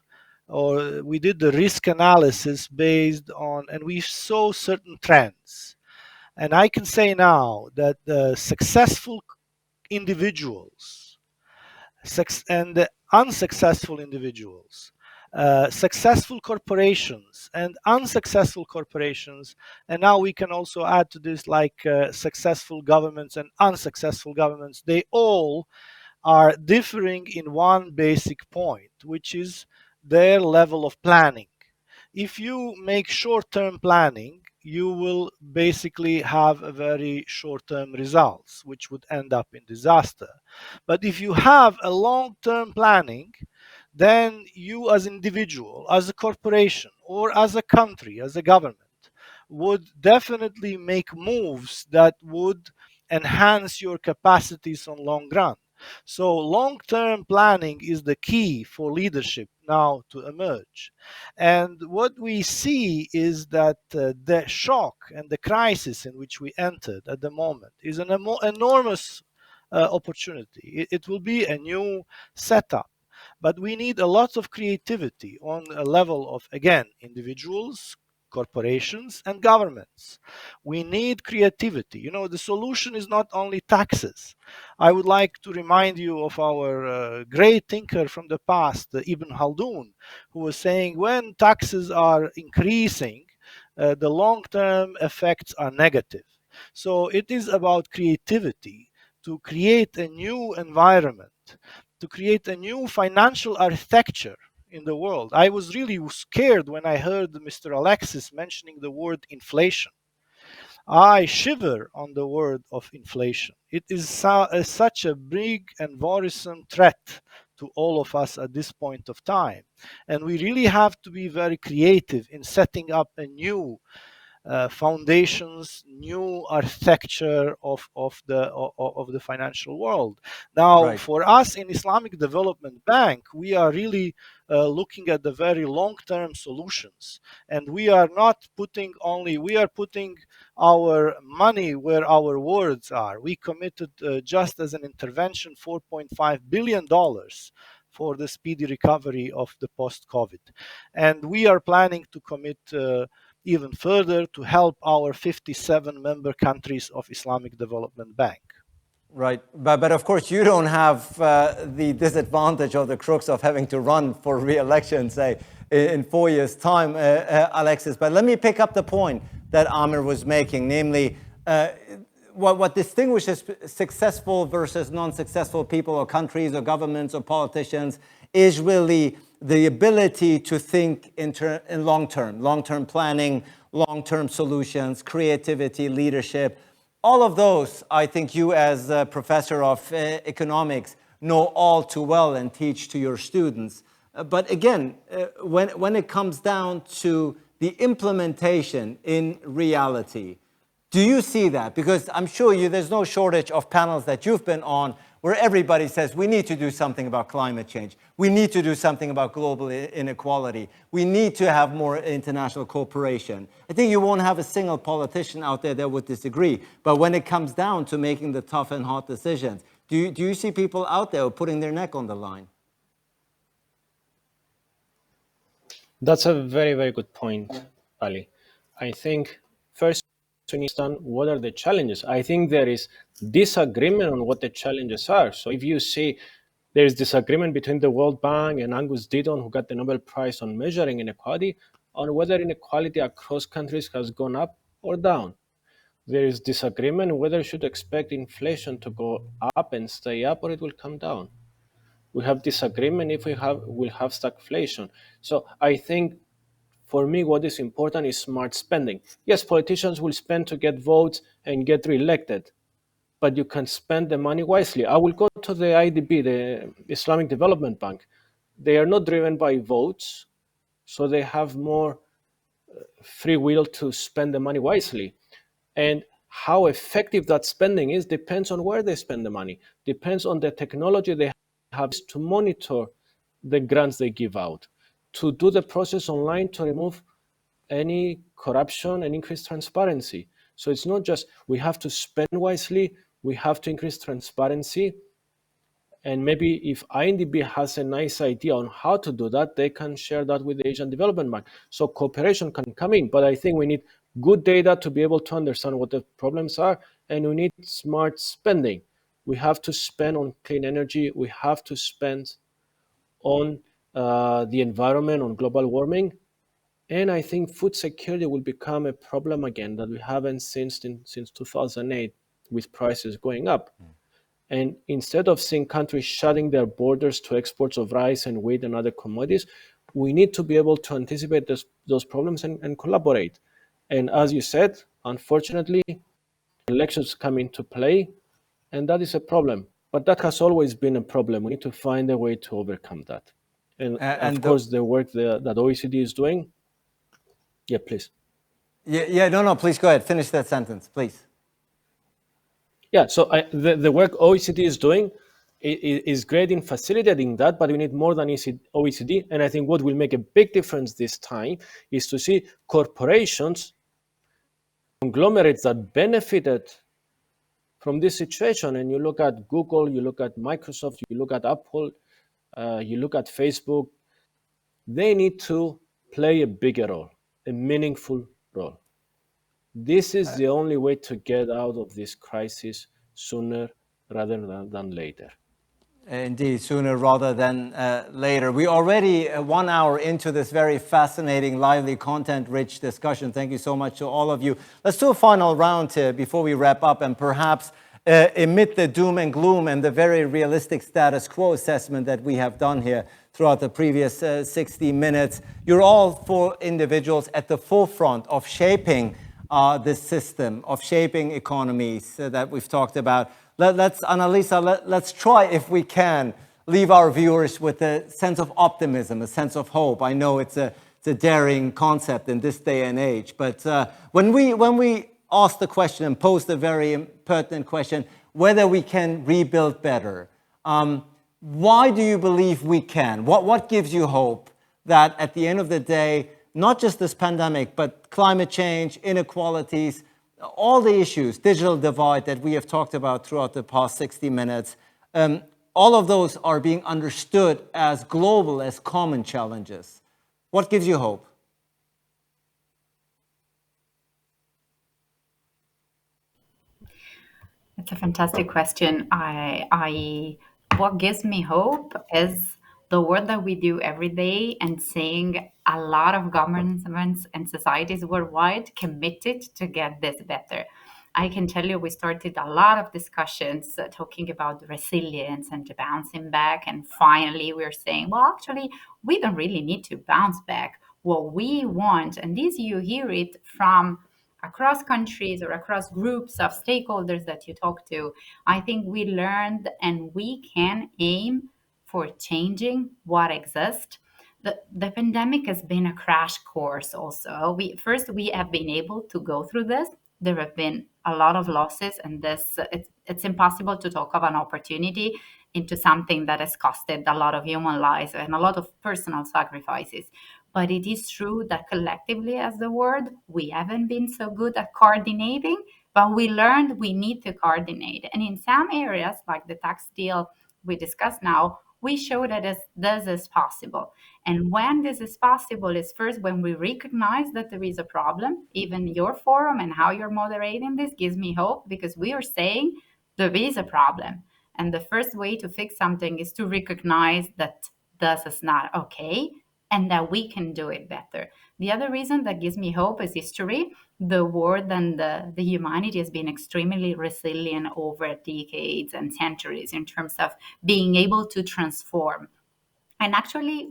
or we did the risk analysis based on, and we saw certain trends. And I can say now that the successful individuals and the unsuccessful individuals, successful corporations and unsuccessful corporations, and now we can also add to this successful governments and unsuccessful governments, they all are differing in one basic point, which is their level of planning. If you make short-term planning, you will basically have a very short-term results, which would end up in disaster. But if you have a long-term planning, then you as individual, as a corporation, or as a country, as a government, would definitely make moves that would enhance your capacities on long run. So long-term planning is the key for leadership now to emerge. And what we see is that the shock and the crisis in which we entered at the moment is an enormous opportunity. It will be a new setup. But we need a lot of creativity on a level of, again, individuals, corporations, and governments. We need creativity. The solution is not only taxes. I would like to remind you of our great thinker from the past, Ibn Khaldun, who was saying when taxes are increasing, the long-term effects are negative. So it is about creativity to create a new environment, to create a new financial architecture in the world. I was really scared when I heard Mr. Alexis mentioning the word inflation. I shiver on the word of inflation. It is such a big and worrisome threat to all of us at this point of time. And we really have to be very creative in setting up a new foundations, new architecture of the financial world. Now, Right. for us in Islamic Development Bank, we are really looking at the very long-term solutions, and we are putting our money where our words are. We committed just as an intervention $4.5 billion for the speedy recovery of the post-COVID. And we are planning to commit even further to help our 57 member countries of Islamic Development Bank. Right, but of course you don't have the disadvantage or the crux of having to run for re-election, say, in 4 years' time, Alexis. But let me pick up the point that Amir was making, namely, what distinguishes successful versus non-successful people or countries or governments or politicians is really the ability to think in long-term planning, long-term solutions, creativity, leadership. All of those, I think you as a professor of economics know all too well and teach to your students. But again, when it comes down to the implementation in reality, do you see that? Because I'm sure there's no shortage of panels that you've been on where everybody says we need to do something about climate change. We need to do something about global inequality. We need to have more international cooperation. I think you won't have a single politician out there that would disagree. But when it comes down to making the tough and hard decisions, do you see people out there putting their neck on the line? That's a very, very good point, Ali. I think first we need to understand what are the challenges. I think there is disagreement on what the challenges are. So if you see there is disagreement between the World Bank and Angus Deaton, who got the Nobel Prize on measuring inequality, on whether inequality across countries has gone up or down. There is disagreement whether you should expect inflation to go up and stay up or it will come down. We have disagreement if we'll have stagflation. So I think for me, what is important is smart spending. Yes, politicians will spend to get votes and get re-elected, but you can spend the money wisely. I will go to the IDB, the Islamic Development Bank. They are not driven by votes, so they have more free will to spend the money wisely. And how effective that spending is depends on where they spend the money, depends on the technology they have to monitor the grants they give out, to do the process online to remove any corruption and increase transparency. So it's not just we have to spend wisely, we have to increase transparency. And maybe if INDB has a nice idea on how to do that, they can share that with the Asian Development Bank. So cooperation can come in, but I think we need good data to be able to understand what the problems are, and we need smart spending. We have to spend on clean energy, we have to spend on the environment, on global warming. And I think food security will become a problem again that we haven't seen since 2008 with prices going up. And instead of seeing countries shutting their borders to exports of rice and wheat and other commodities, we need to be able to anticipate those problems and collaborate. And as you said, unfortunately, elections come into play, and that is a problem. But that has always been a problem. We need to find a way to overcome that. And of course, the work that OECD is doing. Yeah, please. No, please go ahead. Finish that sentence, please. Yeah, so the work OECD is doing is great in facilitating that, but we need more than OECD. And I think what will make a big difference this time is to see corporations, conglomerates that benefited from this situation. And you look at Google, you look at Microsoft, you look at Apple, you look at Facebook, they need to play a bigger role, a meaningful role. This is the only way to get out of this crisis sooner rather than later. Indeed, sooner rather than later. We're already 1 hour into this very fascinating, lively, content-rich discussion. Thank you so much to all of you. Let's do a final round before we wrap up, and perhaps amid the doom and gloom and the very realistic status quo assessment that we have done here throughout the previous 60 minutes, you're all 4 individuals at the forefront of shaping this system, of shaping economies that we've talked about. Let's, Annalisa, let's try, if we can, leave our viewers with a sense of optimism, a sense of hope. I know it's a a daring concept in this day and age. But when we ask the question and pose the very pertinent question, whether we can rebuild better, why do you believe we can? What gives you hope that at the end of the day, not just this pandemic, but climate change, inequalities, all the issues, digital divide that we have talked about throughout the past 60 minutes, all of those are being understood as global, as common challenges? What gives you hope? It's a fantastic question. What gives me hope is the work that we do every day and seeing a lot of governments and societies worldwide committed to get this better. I can tell you we started a lot of discussions talking about resilience and bouncing back. And finally, we're saying, well, actually, we don't really need to bounce back. What we want, and this you hear it from across countries or across groups of stakeholders that you talk to, I think we learned and we can aim for changing what exists. The pandemic has been a crash course also. We have been able to go through this. There have been a lot of losses, and it's impossible to talk of an opportunity into something that has costed a lot of human lives and a lot of personal sacrifices. But it is true that collectively as the world, we haven't been so good at coordinating, but we learned we need to coordinate. And in some areas, like the tax deal we discussed now, we show that this is possible. And when this is possible is first when we recognize that there is a problem. Even your forum and how you're moderating this gives me hope, because we are saying there is a problem. And the first way to fix something is to recognize that this is not okay and that we can do it better. The other reason that gives me hope is history. The world and the humanity has been extremely resilient over decades and centuries in terms of being able to transform. And actually,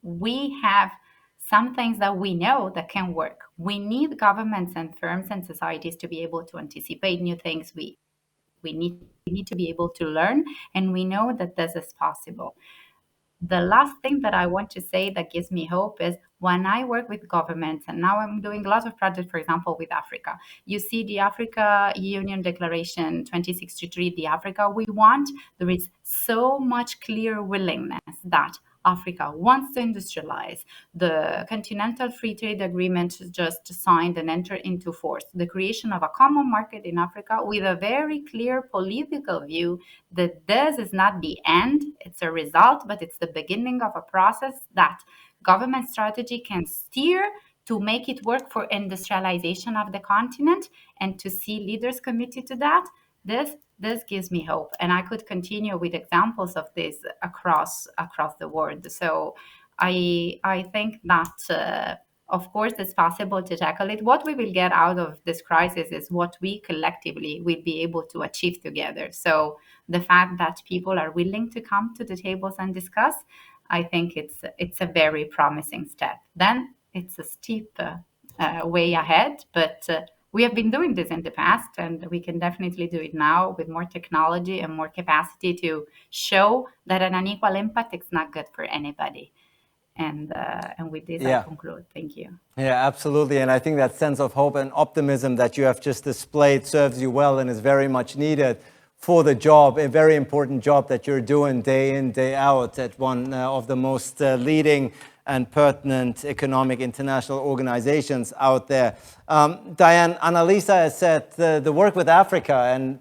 we have some things that we know that can work. We need governments and firms and societies to be able to anticipate new things. We need to be able to learn, and we know that this is possible. The last thing that I want to say that gives me hope is when I work with governments, and now I'm doing a lot of projects, for example, with Africa. You see the Africa Union Declaration 2063, the Africa we want. There is so much clear willingness that Africa wants to industrialize. The Continental Free Trade Agreement just signed and entered into force. The creation of a common market in Africa with a very clear political view that this is not the end, it's a result, but it's the beginning of a process that government strategy can steer to make it work for industrialization of the continent, and to see leaders committed to that. This gives me hope, and I could continue with examples of this across the world. So I think that of course it's possible to tackle it. What we will get out of this crisis is what we collectively will be able to achieve together. So the fact that people are willing to come to the tables and discuss, I think it's a very promising step. Then it's a steep way ahead, but we have been doing this in the past, and we can definitely do it now with more technology and more capacity to show that an unequal impact is not good for anybody. And with this, I conclude. Thank you. Yeah, absolutely. And I think that sense of hope and optimism that you have just displayed serves you well and is very much needed for the job, a very important job that you're doing day in, day out at one of the most leading and pertinent economic international organizations out there. Diane, Annalisa has said the work with Africa and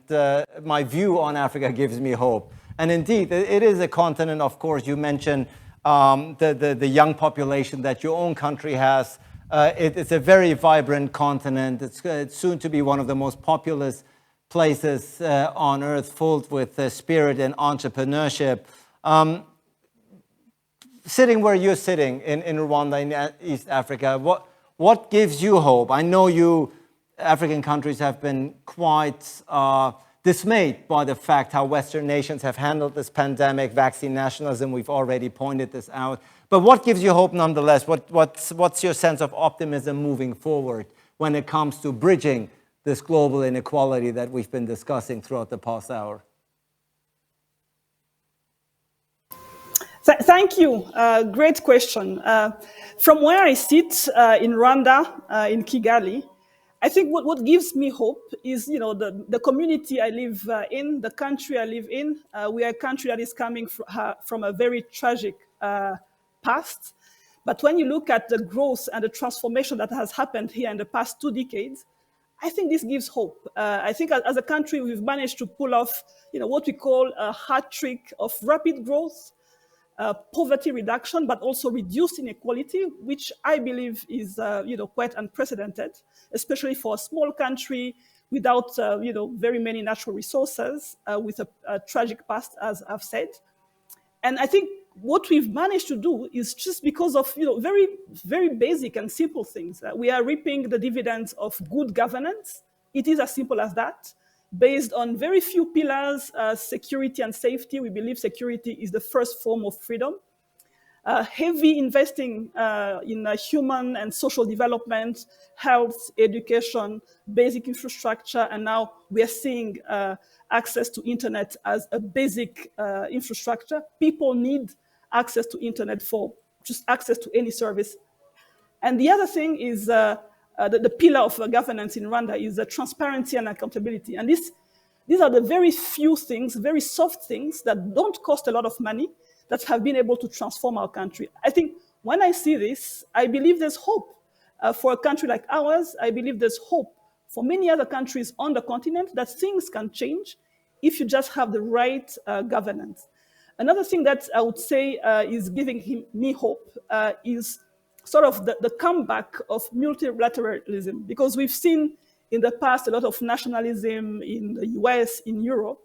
my view on Africa gives me hope. And indeed, it is a continent, of course, you mentioned the young population that your own country has. It's a very vibrant continent. It's soon to be one of the most populous places on earth, filled with spirit and entrepreneurship. Sitting where you're sitting in Rwanda, in East Africa, what gives you hope? I know African countries have been quite dismayed by the fact how Western nations have handled this pandemic, vaccine nationalism, we've already pointed this out. But what gives you hope nonetheless? What's your sense of optimism moving forward when it comes to bridging this global inequality that we've been discussing throughout the past hour? Thank you. Great question. From where I sit in Rwanda, in Kigali, I think what gives me hope is, the community I live in, the country I live in. We are a country that is coming from a very tragic past. But when you look at the growth and the transformation that has happened here in the past 2 decades, I think this gives hope. I think as a country, we've managed to pull off, what we call a hat trick of rapid growth, poverty reduction, but also reduced inequality, which I believe is quite unprecedented, especially for a small country without very many natural resources, with a tragic past, as I've said. And I think what we've managed to do is just because of very, very basic and simple things. We are reaping the dividends of good governance. It is as simple as that. Based on very few pillars, security and safety. We believe security is the first form of freedom. Heavy investing in human and social development, health, education, basic infrastructure, and now we are seeing access to internet as a basic infrastructure. People need access to internet for just access to any service. And the other thing is the pillar of governance in Rwanda is transparency and accountability. And these are the very few things, very soft things that don't cost a lot of money that have been able to transform our country. I think when I see this, I believe there's hope for a country like ours. I believe there's hope for many other countries on the continent that things can change if you just have the right governance. Another thing that I would say is giving me hope is sort of the comeback of multilateralism, because we've seen in the past a lot of nationalism in the US, in Europe.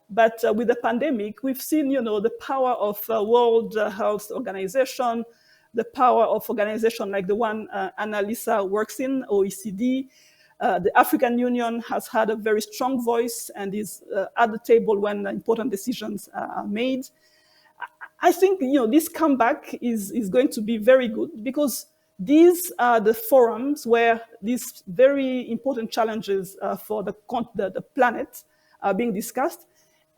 But with the pandemic, we've seen, the power of World Health Organization, the power of organizations like the one Annalisa works in, OECD. The African Union has had a very strong voice and is at the table when important decisions are made. I think, this comeback is going to be very good, because these are the forums where these very important challenges for the planet are being discussed.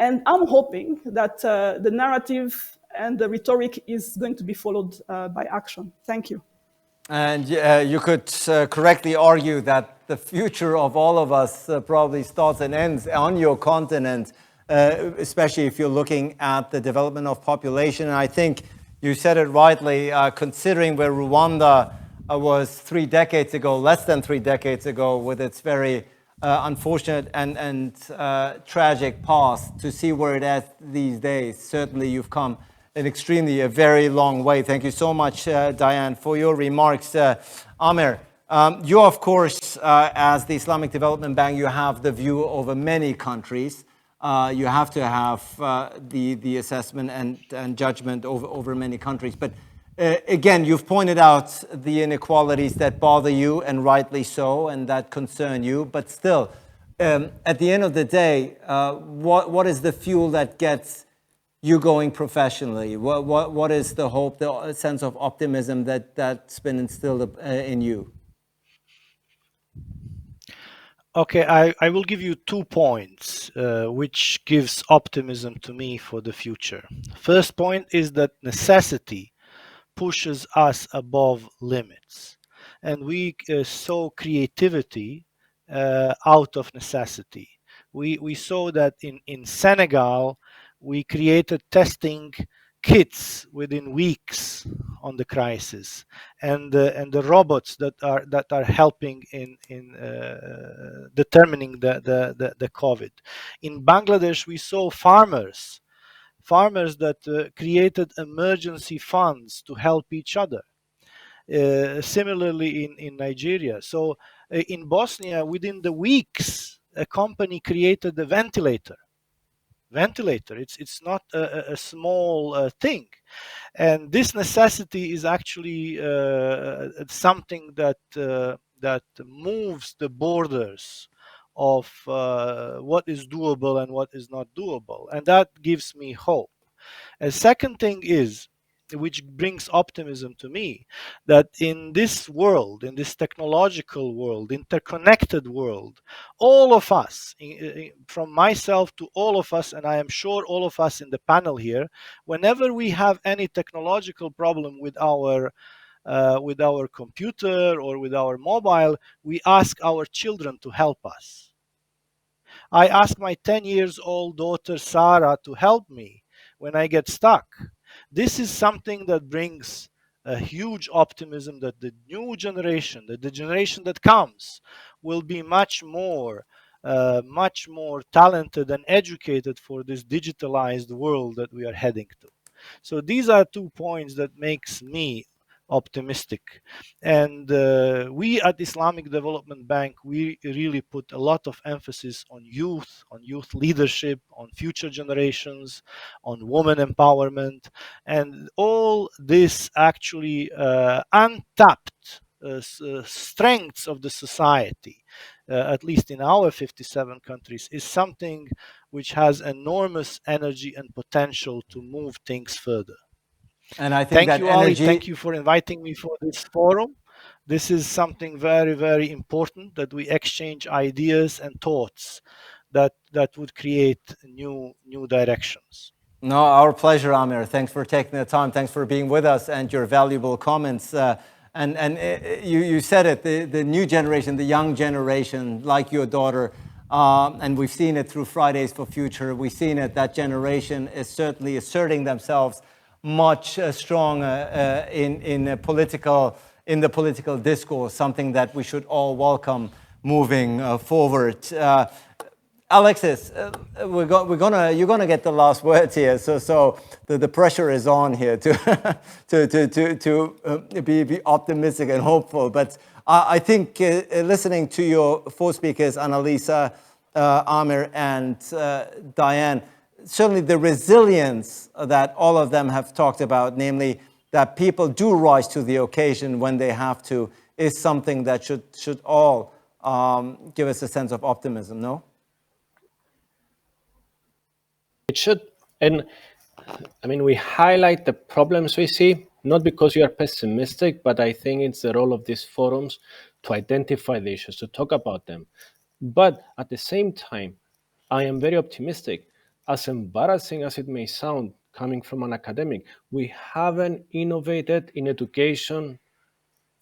And I'm hoping that the narrative and the rhetoric is going to be followed by action. Thank you. And you could correctly argue that the future of all of us probably starts and ends on your continent, especially if you're looking at the development of population. And I think you said it rightly, considering where Rwanda was 3 decades ago, less than 3 decades ago, with its very unfortunate and tragic past, to see where it is these days. Certainly you've come a very long way. Thank you so much, Diane, for your remarks. Amer, you, of course, as the Islamic Development Bank, you have the view over many countries. You have to have the assessment and judgment over many countries. But again, you've pointed out the inequalities that bother you, and rightly so, and that concern you. But still, at the end of the day, what is the fuel that gets you going professionally? What is the hope, the sense of optimism that's been instilled in you? Okay, I will give you 2 points, which gives optimism to me for the future. First point is that necessity pushes us above limits, and we saw creativity out of necessity. We saw that in Senegal, we created testing kits within weeks on the crisis, and the robots that are helping in determining the COVID. In Bangladesh, we saw farmers that created emergency funds to help each other. Similarly in Nigeria. So in Bosnia, within the weeks, a company created a ventilator. It's not a small thing, and this necessity is actually something that moves the borders of what is doable and what is not doable, and that gives me hope. A second thing is which brings optimism to me, that in this world, in this technological world, interconnected world, all of us, from myself to all of us, and I am sure all of us in the panel here, whenever we have any technological problem with our computer or with our mobile, we ask our children to help us. I ask my 10 years old daughter Sarah to help me when I get stuck. This is something that brings a huge optimism that the new generation, that the generation that comes, will be much more talented and educated for this digitalized world that we are heading to. So these are 2 points that makes me optimistic. And we at Islamic Development Bank, we really put a lot of emphasis on youth leadership, on future generations, on women empowerment, and all this actually untapped strengths of the society, at least in our 57 countries, is something which has enormous energy and potential to move things further. And I think Thank that you, Ali. energy. Thank you for inviting me for this forum. This is something very, very important, that we exchange ideas and thoughts that would create new directions. No, our pleasure, Amir. Thanks for taking the time. Thanks for being with us and your valuable comments. You said it, the new generation, the young generation, like your daughter, and we've seen it through Fridays for Future. We've seen it, that generation is certainly asserting themselves much stronger in the political discourse, something that we should all welcome moving forward. Alexis, you're gonna get the last words here. So the pressure is on here to be optimistic and hopeful. But I think listening to your 4 speakers, Annalisa, Amir, and Diane, certainly the resilience that all of them have talked about, namely that people do rise to the occasion when they have to, is something that should all give us a sense of optimism. No? It should. And I mean, we highlight the problems we see, not because we are pessimistic, but I think it's the role of these forums to identify the issues, to talk about them. But at the same time, I am very optimistic. As embarrassing as it may sound coming from an academic, we haven't innovated in education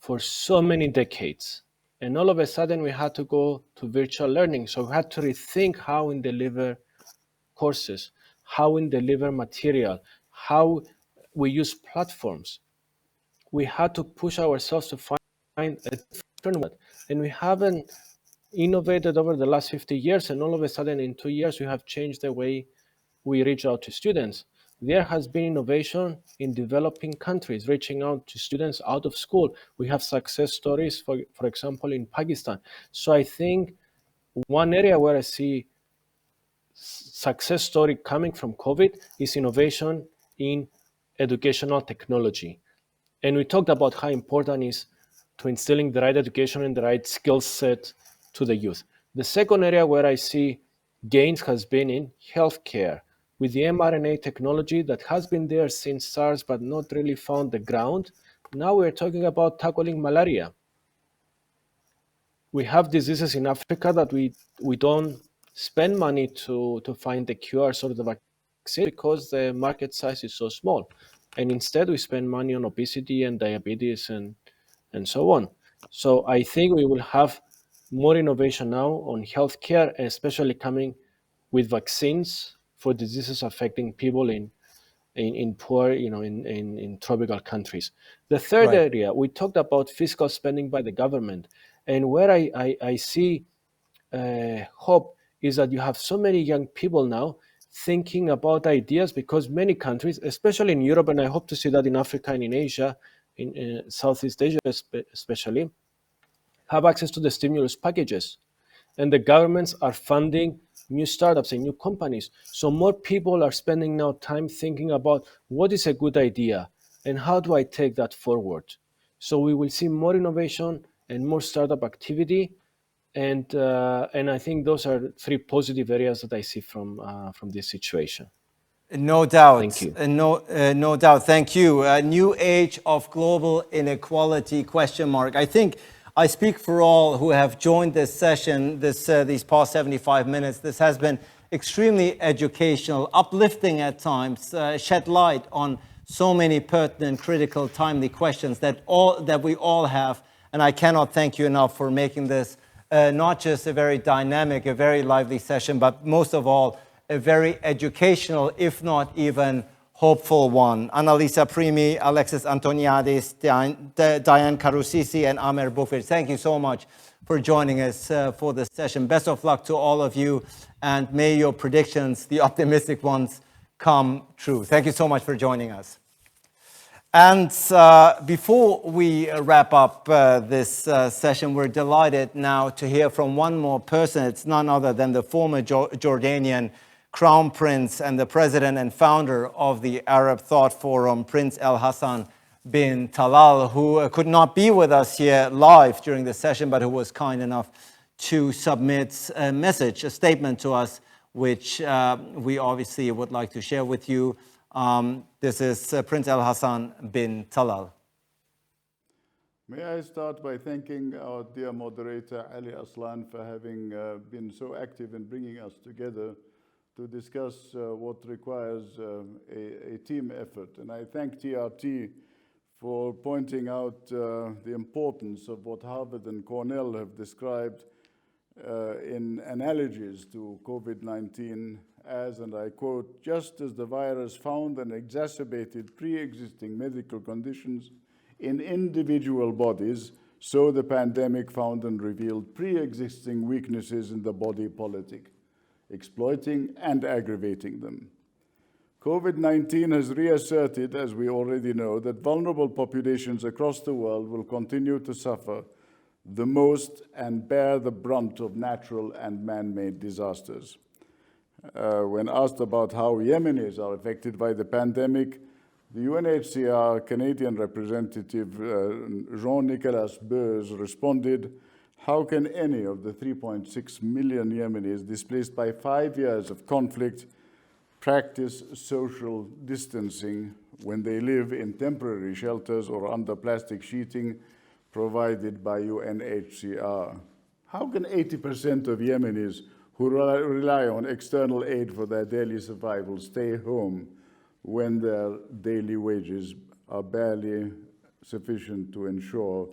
for so many decades. And all of a sudden, we had to go to virtual learning. So we had to rethink how we deliver courses, how we deliver material, how we use platforms. We had to push ourselves to find a different way. And we haven't innovated over the last 50 years. And all of a sudden, in 2 years, we have changed the way we reach out to students. There has been innovation in developing countries, reaching out to students out of school. We have success stories, for example, in Pakistan. So I think one area where I see success story coming from COVID is innovation in educational technology. And we talked about how important it is to instilling the right education and the right skill set to the youth. The second area where I see gains has been in healthcare, with the mRNA technology that has been there since SARS but not really found the ground. Now we're talking about tackling malaria. We have diseases in Africa that we don't spend money to find the cures or the vaccine because the market size is so small. And instead we spend money on obesity and diabetes and so on. So I think we will have more innovation now on healthcare, especially coming with vaccines for diseases affecting people in poor, in tropical countries. The third Right. area, we talked about fiscal spending by the government. And where I see hope is that you have so many young people now thinking about ideas, because many countries, especially in Europe, and I hope to see that in Africa and in Asia, in Southeast Asia especially, have access to the stimulus packages. And the governments are funding new startups and new companies. So more people are spending now time thinking about what is a good idea and how do I take that forward. So we will see more innovation and more startup activity. And I think those are 3 positive areas that I see from this situation. No doubt. Thank you. No doubt. Thank you. A new age of global inequality, question mark. I think I speak for all who have joined this session, these past 75 minutes. This has been extremely educational, uplifting at times, shed light on so many pertinent, critical, timely questions that we all have. And I cannot thank you enough for making this not just a very dynamic, a very lively session, but most of all, a very educational, if not even hopeful one. Annalisa Primi, Alexis Antoniadis, Diane Karusisi, and Amer Bufir, thank you so much for joining us for this session. Best of luck to all of you, and may your predictions, the optimistic ones, come true. Thank you so much for joining us. And before we wrap up this session, we're delighted now to hear from one more person. It's none other than the former Jordanian Crown Prince and the president and founder of the Arab Thought Forum, Prince Al Hassan bin Talal, who could not be with us here live during the session, but who was kind enough to submit a message, a statement to us, which we obviously would like to share with you. This is Prince Al Hassan bin Talal. May I start by thanking our dear moderator, Ali Aslan, for having been so active in bringing us together to discuss what requires a team effort. And I thank TRT for pointing out the importance of what Harvard and Cornell have described in analogies to COVID-19 as, and I quote, just as the virus found and exacerbated pre-existing medical conditions in individual bodies, so the pandemic found and revealed pre-existing weaknesses in the body politic, exploiting and aggravating them. COVID-19 has reasserted, as we already know, that vulnerable populations across the world will continue to suffer the most and bear the brunt of natural and man-made disasters. When asked about how Yemenis are affected by the pandemic, the UNHCR Canadian representative Jean-Nicolas Beuz responded, "How can any of the 3.6 million Yemenis displaced by 5 years of conflict practice social distancing when they live in temporary shelters or under plastic sheeting provided by UNHCR? How can 80% of Yemenis who rely on external aid for their daily survival stay home when their daily wages are barely sufficient to ensure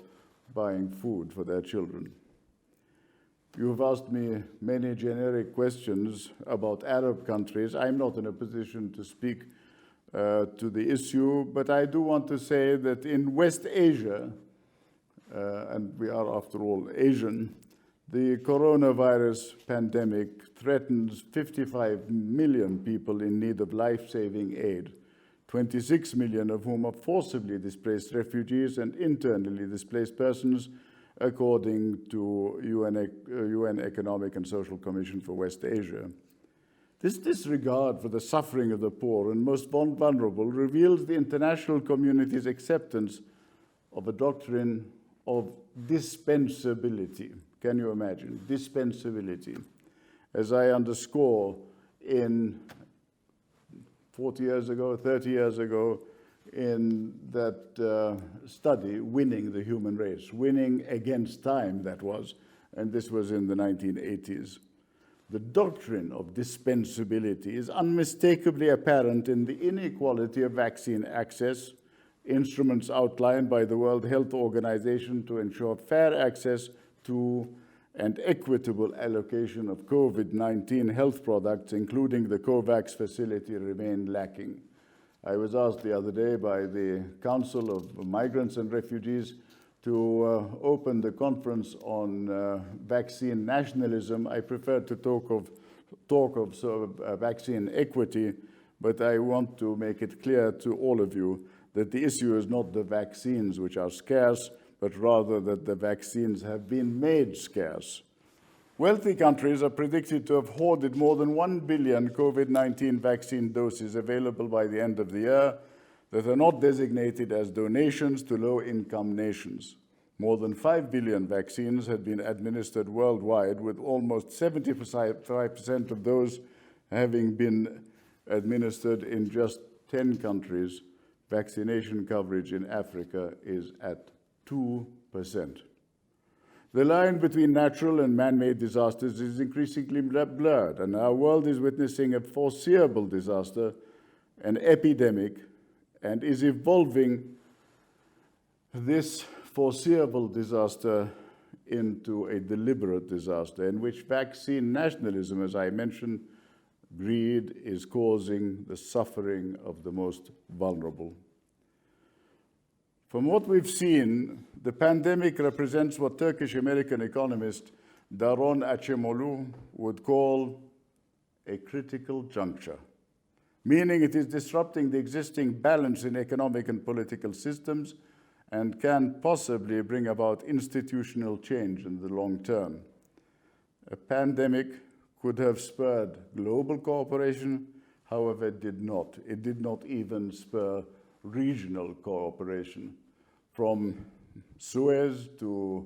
buying food for their children?" You've asked me many generic questions about Arab countries. I'm not in a position to speak to the issue, but I do want to say that in West Asia, and we are after all Asian, the coronavirus pandemic threatens 55 million people in need of life-saving aid, 26 million of whom are forcibly displaced refugees and internally displaced persons, according to UN Economic and Social Commission for West Asia. This disregard for the suffering of the poor and most vulnerable reveals the international community's acceptance of a doctrine of dispensability. Can you imagine? Dispensability. As I underscore in 40 years ago, 30 years ago, in that study, Winning the Human Race, winning against time, that was, and this was in the 1980s. The doctrine of dispensability is unmistakably apparent in the inequality of vaccine access, instruments outlined by the World Health Organization to ensure fair access to and equitable allocation of COVID-19 health products, including the COVAX facility, remain lacking. I was asked the other day by the Council of Migrants and Refugees to open the conference on vaccine nationalism. I prefer to talk of vaccine equity, but I want to make it clear to all of you that the issue is not the vaccines which are scarce, but rather that the vaccines have been made scarce. Wealthy countries are predicted to have hoarded more than 1 billion COVID-19 vaccine doses available by the end of the year that are not designated as donations to low-income nations. More than 5 billion vaccines had been administered worldwide, with almost 75% of those having been administered in just 10 countries. Vaccination coverage in Africa is at 2%. The line between natural and man-made disasters is increasingly blurred, and our world is witnessing a foreseeable disaster, an epidemic, and is evolving this foreseeable disaster into a deliberate disaster in which vaccine nationalism, as I mentioned, greed is causing the suffering of the most vulnerable. From what we've seen, the pandemic represents what Turkish-American economist Daron Acemoglu would call a critical juncture, meaning it is disrupting the existing balance in economic and political systems and can possibly bring about institutional change in the long term. A pandemic could have spurred global cooperation, however, it did not. It did not even spur regional cooperation. From Suez to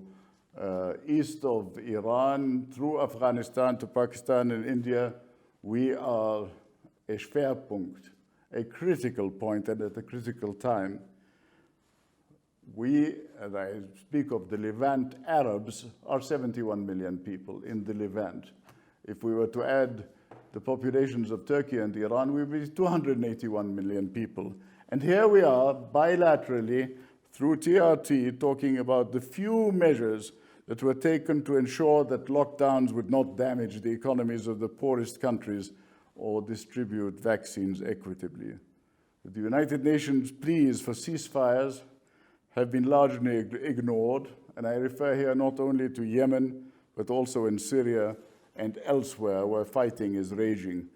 east of Iran, through Afghanistan to Pakistan and India, we are a Schwerpunkt, a critical point, and at a critical time. We, as I speak of the Levant Arabs, are 71 million people in the Levant. If we were to add the populations of Turkey and Iran, we would be 281 million people. And here we are, bilaterally, through TRT, talking about the few measures that were taken to ensure that lockdowns would not damage the economies of the poorest countries or distribute vaccines equitably. The United Nations pleas for ceasefires have been largely ignored, and I refer here not only to Yemen, but also in Syria and elsewhere where fighting is raging.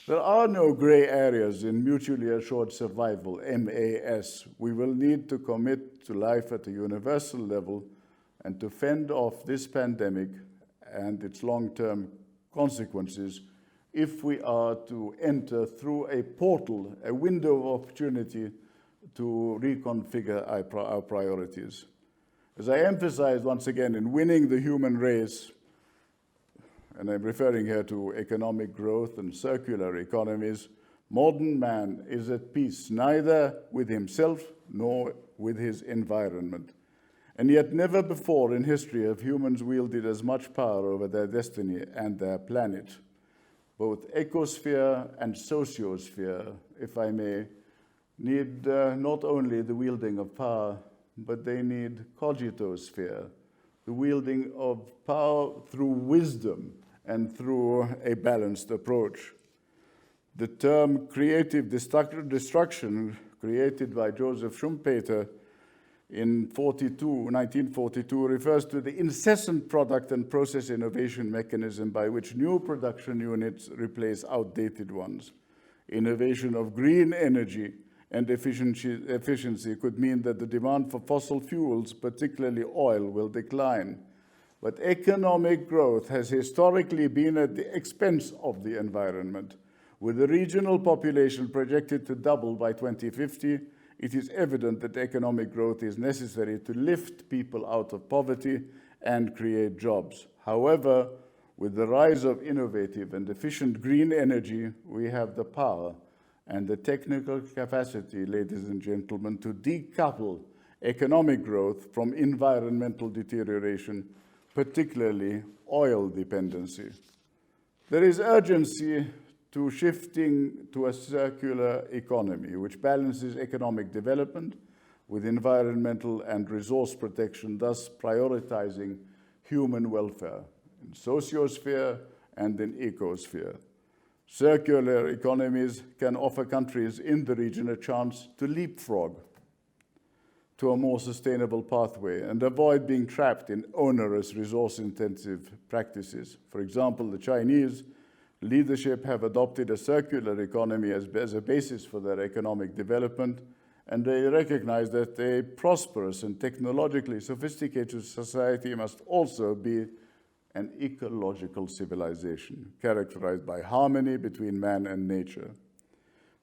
There are no gray areas in mutually assured survival, MAS. We will need to commit to life at a universal level and to fend off this pandemic and its long-term consequences if we are to enter through a portal, a window of opportunity to reconfigure our priorities. As I emphasized once again, in winning the human race, and I'm referring here to economic growth and circular economies, modern man is at peace neither with himself nor with his environment. And yet never before in history have humans wielded as much power over their destiny and their planet. Both ecosphere and sociosphere, if I may, need not only the wielding of power, but they need cogitosphere, the wielding of power through wisdom and through a balanced approach. The term creative destruction, created by Joseph Schumpeter in 1942, refers to the incessant product and process innovation mechanism by which new production units replace outdated ones. Innovation of green energy and efficiency could mean that the demand for fossil fuels, particularly oil, will decline. But economic growth has historically been at the expense of the environment. With the regional population projected to double by 2050, it is evident that economic growth is necessary to lift people out of poverty and create jobs. However, with the rise of innovative and efficient green energy, we have the power and the technical capacity, ladies and gentlemen, to decouple economic growth from environmental deterioration, particularly oil dependency. There is urgency to shifting to a circular economy, which balances economic development with environmental and resource protection, thus prioritizing human welfare in sociosphere and in ecosphere. Circular economies can offer countries in the region a chance to leapfrog to a more sustainable pathway and avoid being trapped in onerous, resource-intensive practices. For example, the Chinese leadership have adopted a circular economy as a basis for their economic development, and they recognize that a prosperous and technologically sophisticated society must also be an ecological civilization, characterized by harmony between man and nature.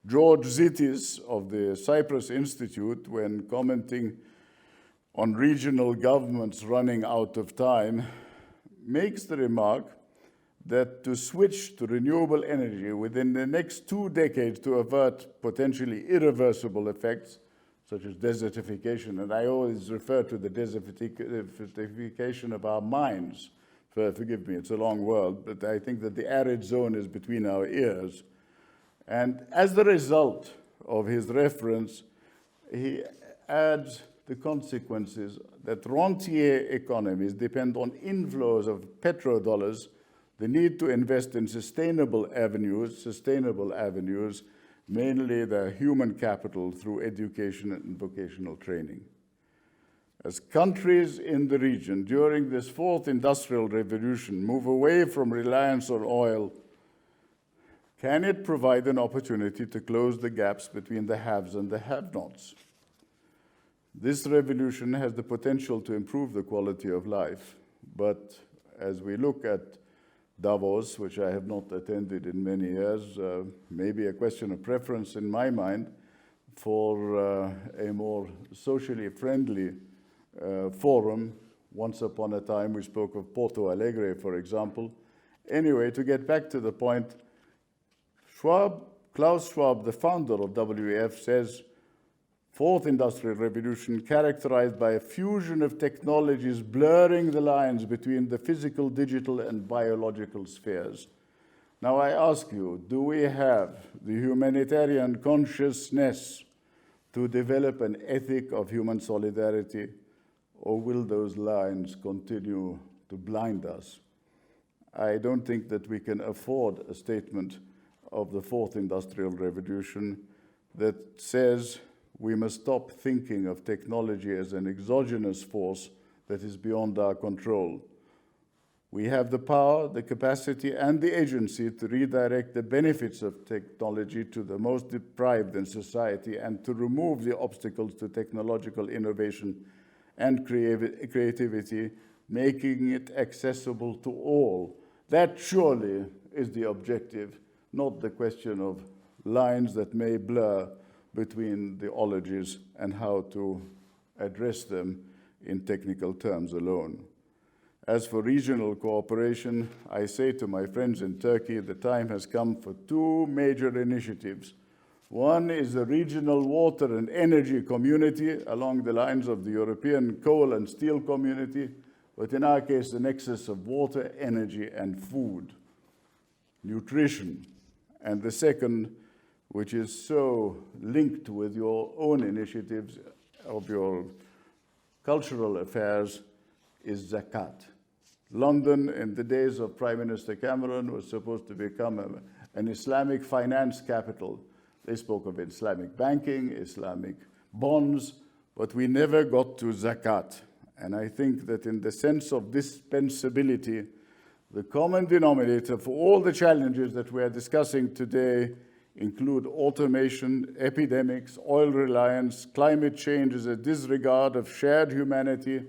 George Zitis of the Cyprus Institute, when commenting on regional governments running out of time, makes the remark that to switch to renewable energy within the next 2 decades to avert potentially irreversible effects, such as desertification, and I always refer to the desertification of our minds. Forgive me, it's a long word, but I think that the arid zone is between our ears. And as the result of his reference, he adds the consequences that rentier economies depend on inflows of petrodollars, the need to invest in sustainable avenues, mainly the human capital through education and vocational training. As countries in the region during this fourth industrial revolution move away from reliance on oil, can it provide an opportunity to close the gaps between the haves and the have-nots? This revolution has the potential to improve the quality of life, but as we look at Davos, which I have not attended in many years, maybe a question of preference in my mind for a more socially friendly forum. Once upon a time, we spoke of Porto Alegre, for example. Anyway, to get back to the point, Klaus Schwab, the founder of WEF, says, fourth industrial revolution characterized by a fusion of technologies blurring the lines between the physical, digital, and biological spheres. Now I ask you, do we have the humanitarian consciousness to develop an ethic of human solidarity, or will those lines continue to blind us? I don't think that we can afford a statement of the fourth industrial revolution that says we must stop thinking of technology as an exogenous force that is beyond our control. We have the power, the capacity, and the agency to redirect the benefits of technology to the most deprived in society and to remove the obstacles to technological innovation and creativity, making it accessible to all. That surely is the objective, not the question of lines that may blur between the ologies and how to address them in technical terms alone. As for regional cooperation, I say to my friends in Turkey, the time has come for 2 major initiatives. One is the regional water and energy community along the lines of the European coal and steel community, but in our case, the nexus of water, energy, and food, nutrition. And the second, which is so linked with your own initiatives of your cultural affairs, is zakat. London, in the days of Prime Minister Cameron, was supposed to become an Islamic finance capital. They spoke of Islamic banking, Islamic bonds, but we never got to zakat. And I think that in the sense of dispensability, the common denominator for all the challenges that we are discussing today include automation, epidemics, oil reliance, climate change as a disregard of shared humanity.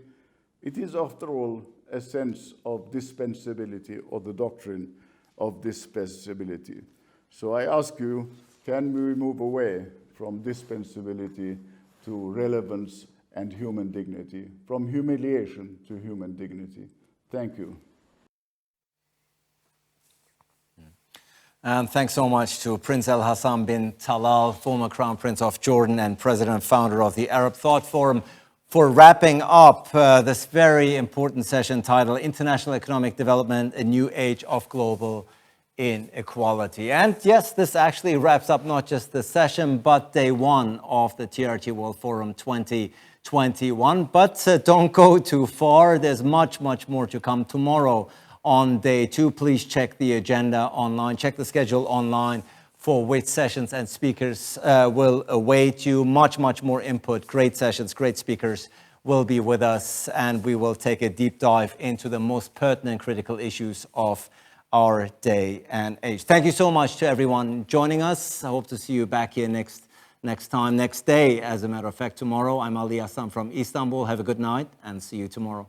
It is, after all, a sense of dispensability, or the doctrine of dispensability. So I ask you, can we move away from dispensability to relevance and human dignity, from humiliation to human dignity? Thank you. And thanks so much to Prince Al Hassan bin Talal, former Crown Prince of Jordan and president and founder of the Arab Thought Forum, for wrapping up this very important session titled International Economic Development, A New Age of Global Inequality. And yes, this actually wraps up not just the session, but day 1 of the TRT World Forum 2021. But don't go too far. There's much, much more to come tomorrow. On day 2, please check the agenda online, check the schedule online for which sessions and speakers will await you. Much, much more input, great sessions, great speakers will be with us, and we will take a deep dive into the most pertinent critical issues of our day and age. Thank you so much to everyone joining us. I hope to see you back here next day. As a matter of fact, tomorrow. I'm Ali Hassan from Istanbul. Have a good night and see you tomorrow.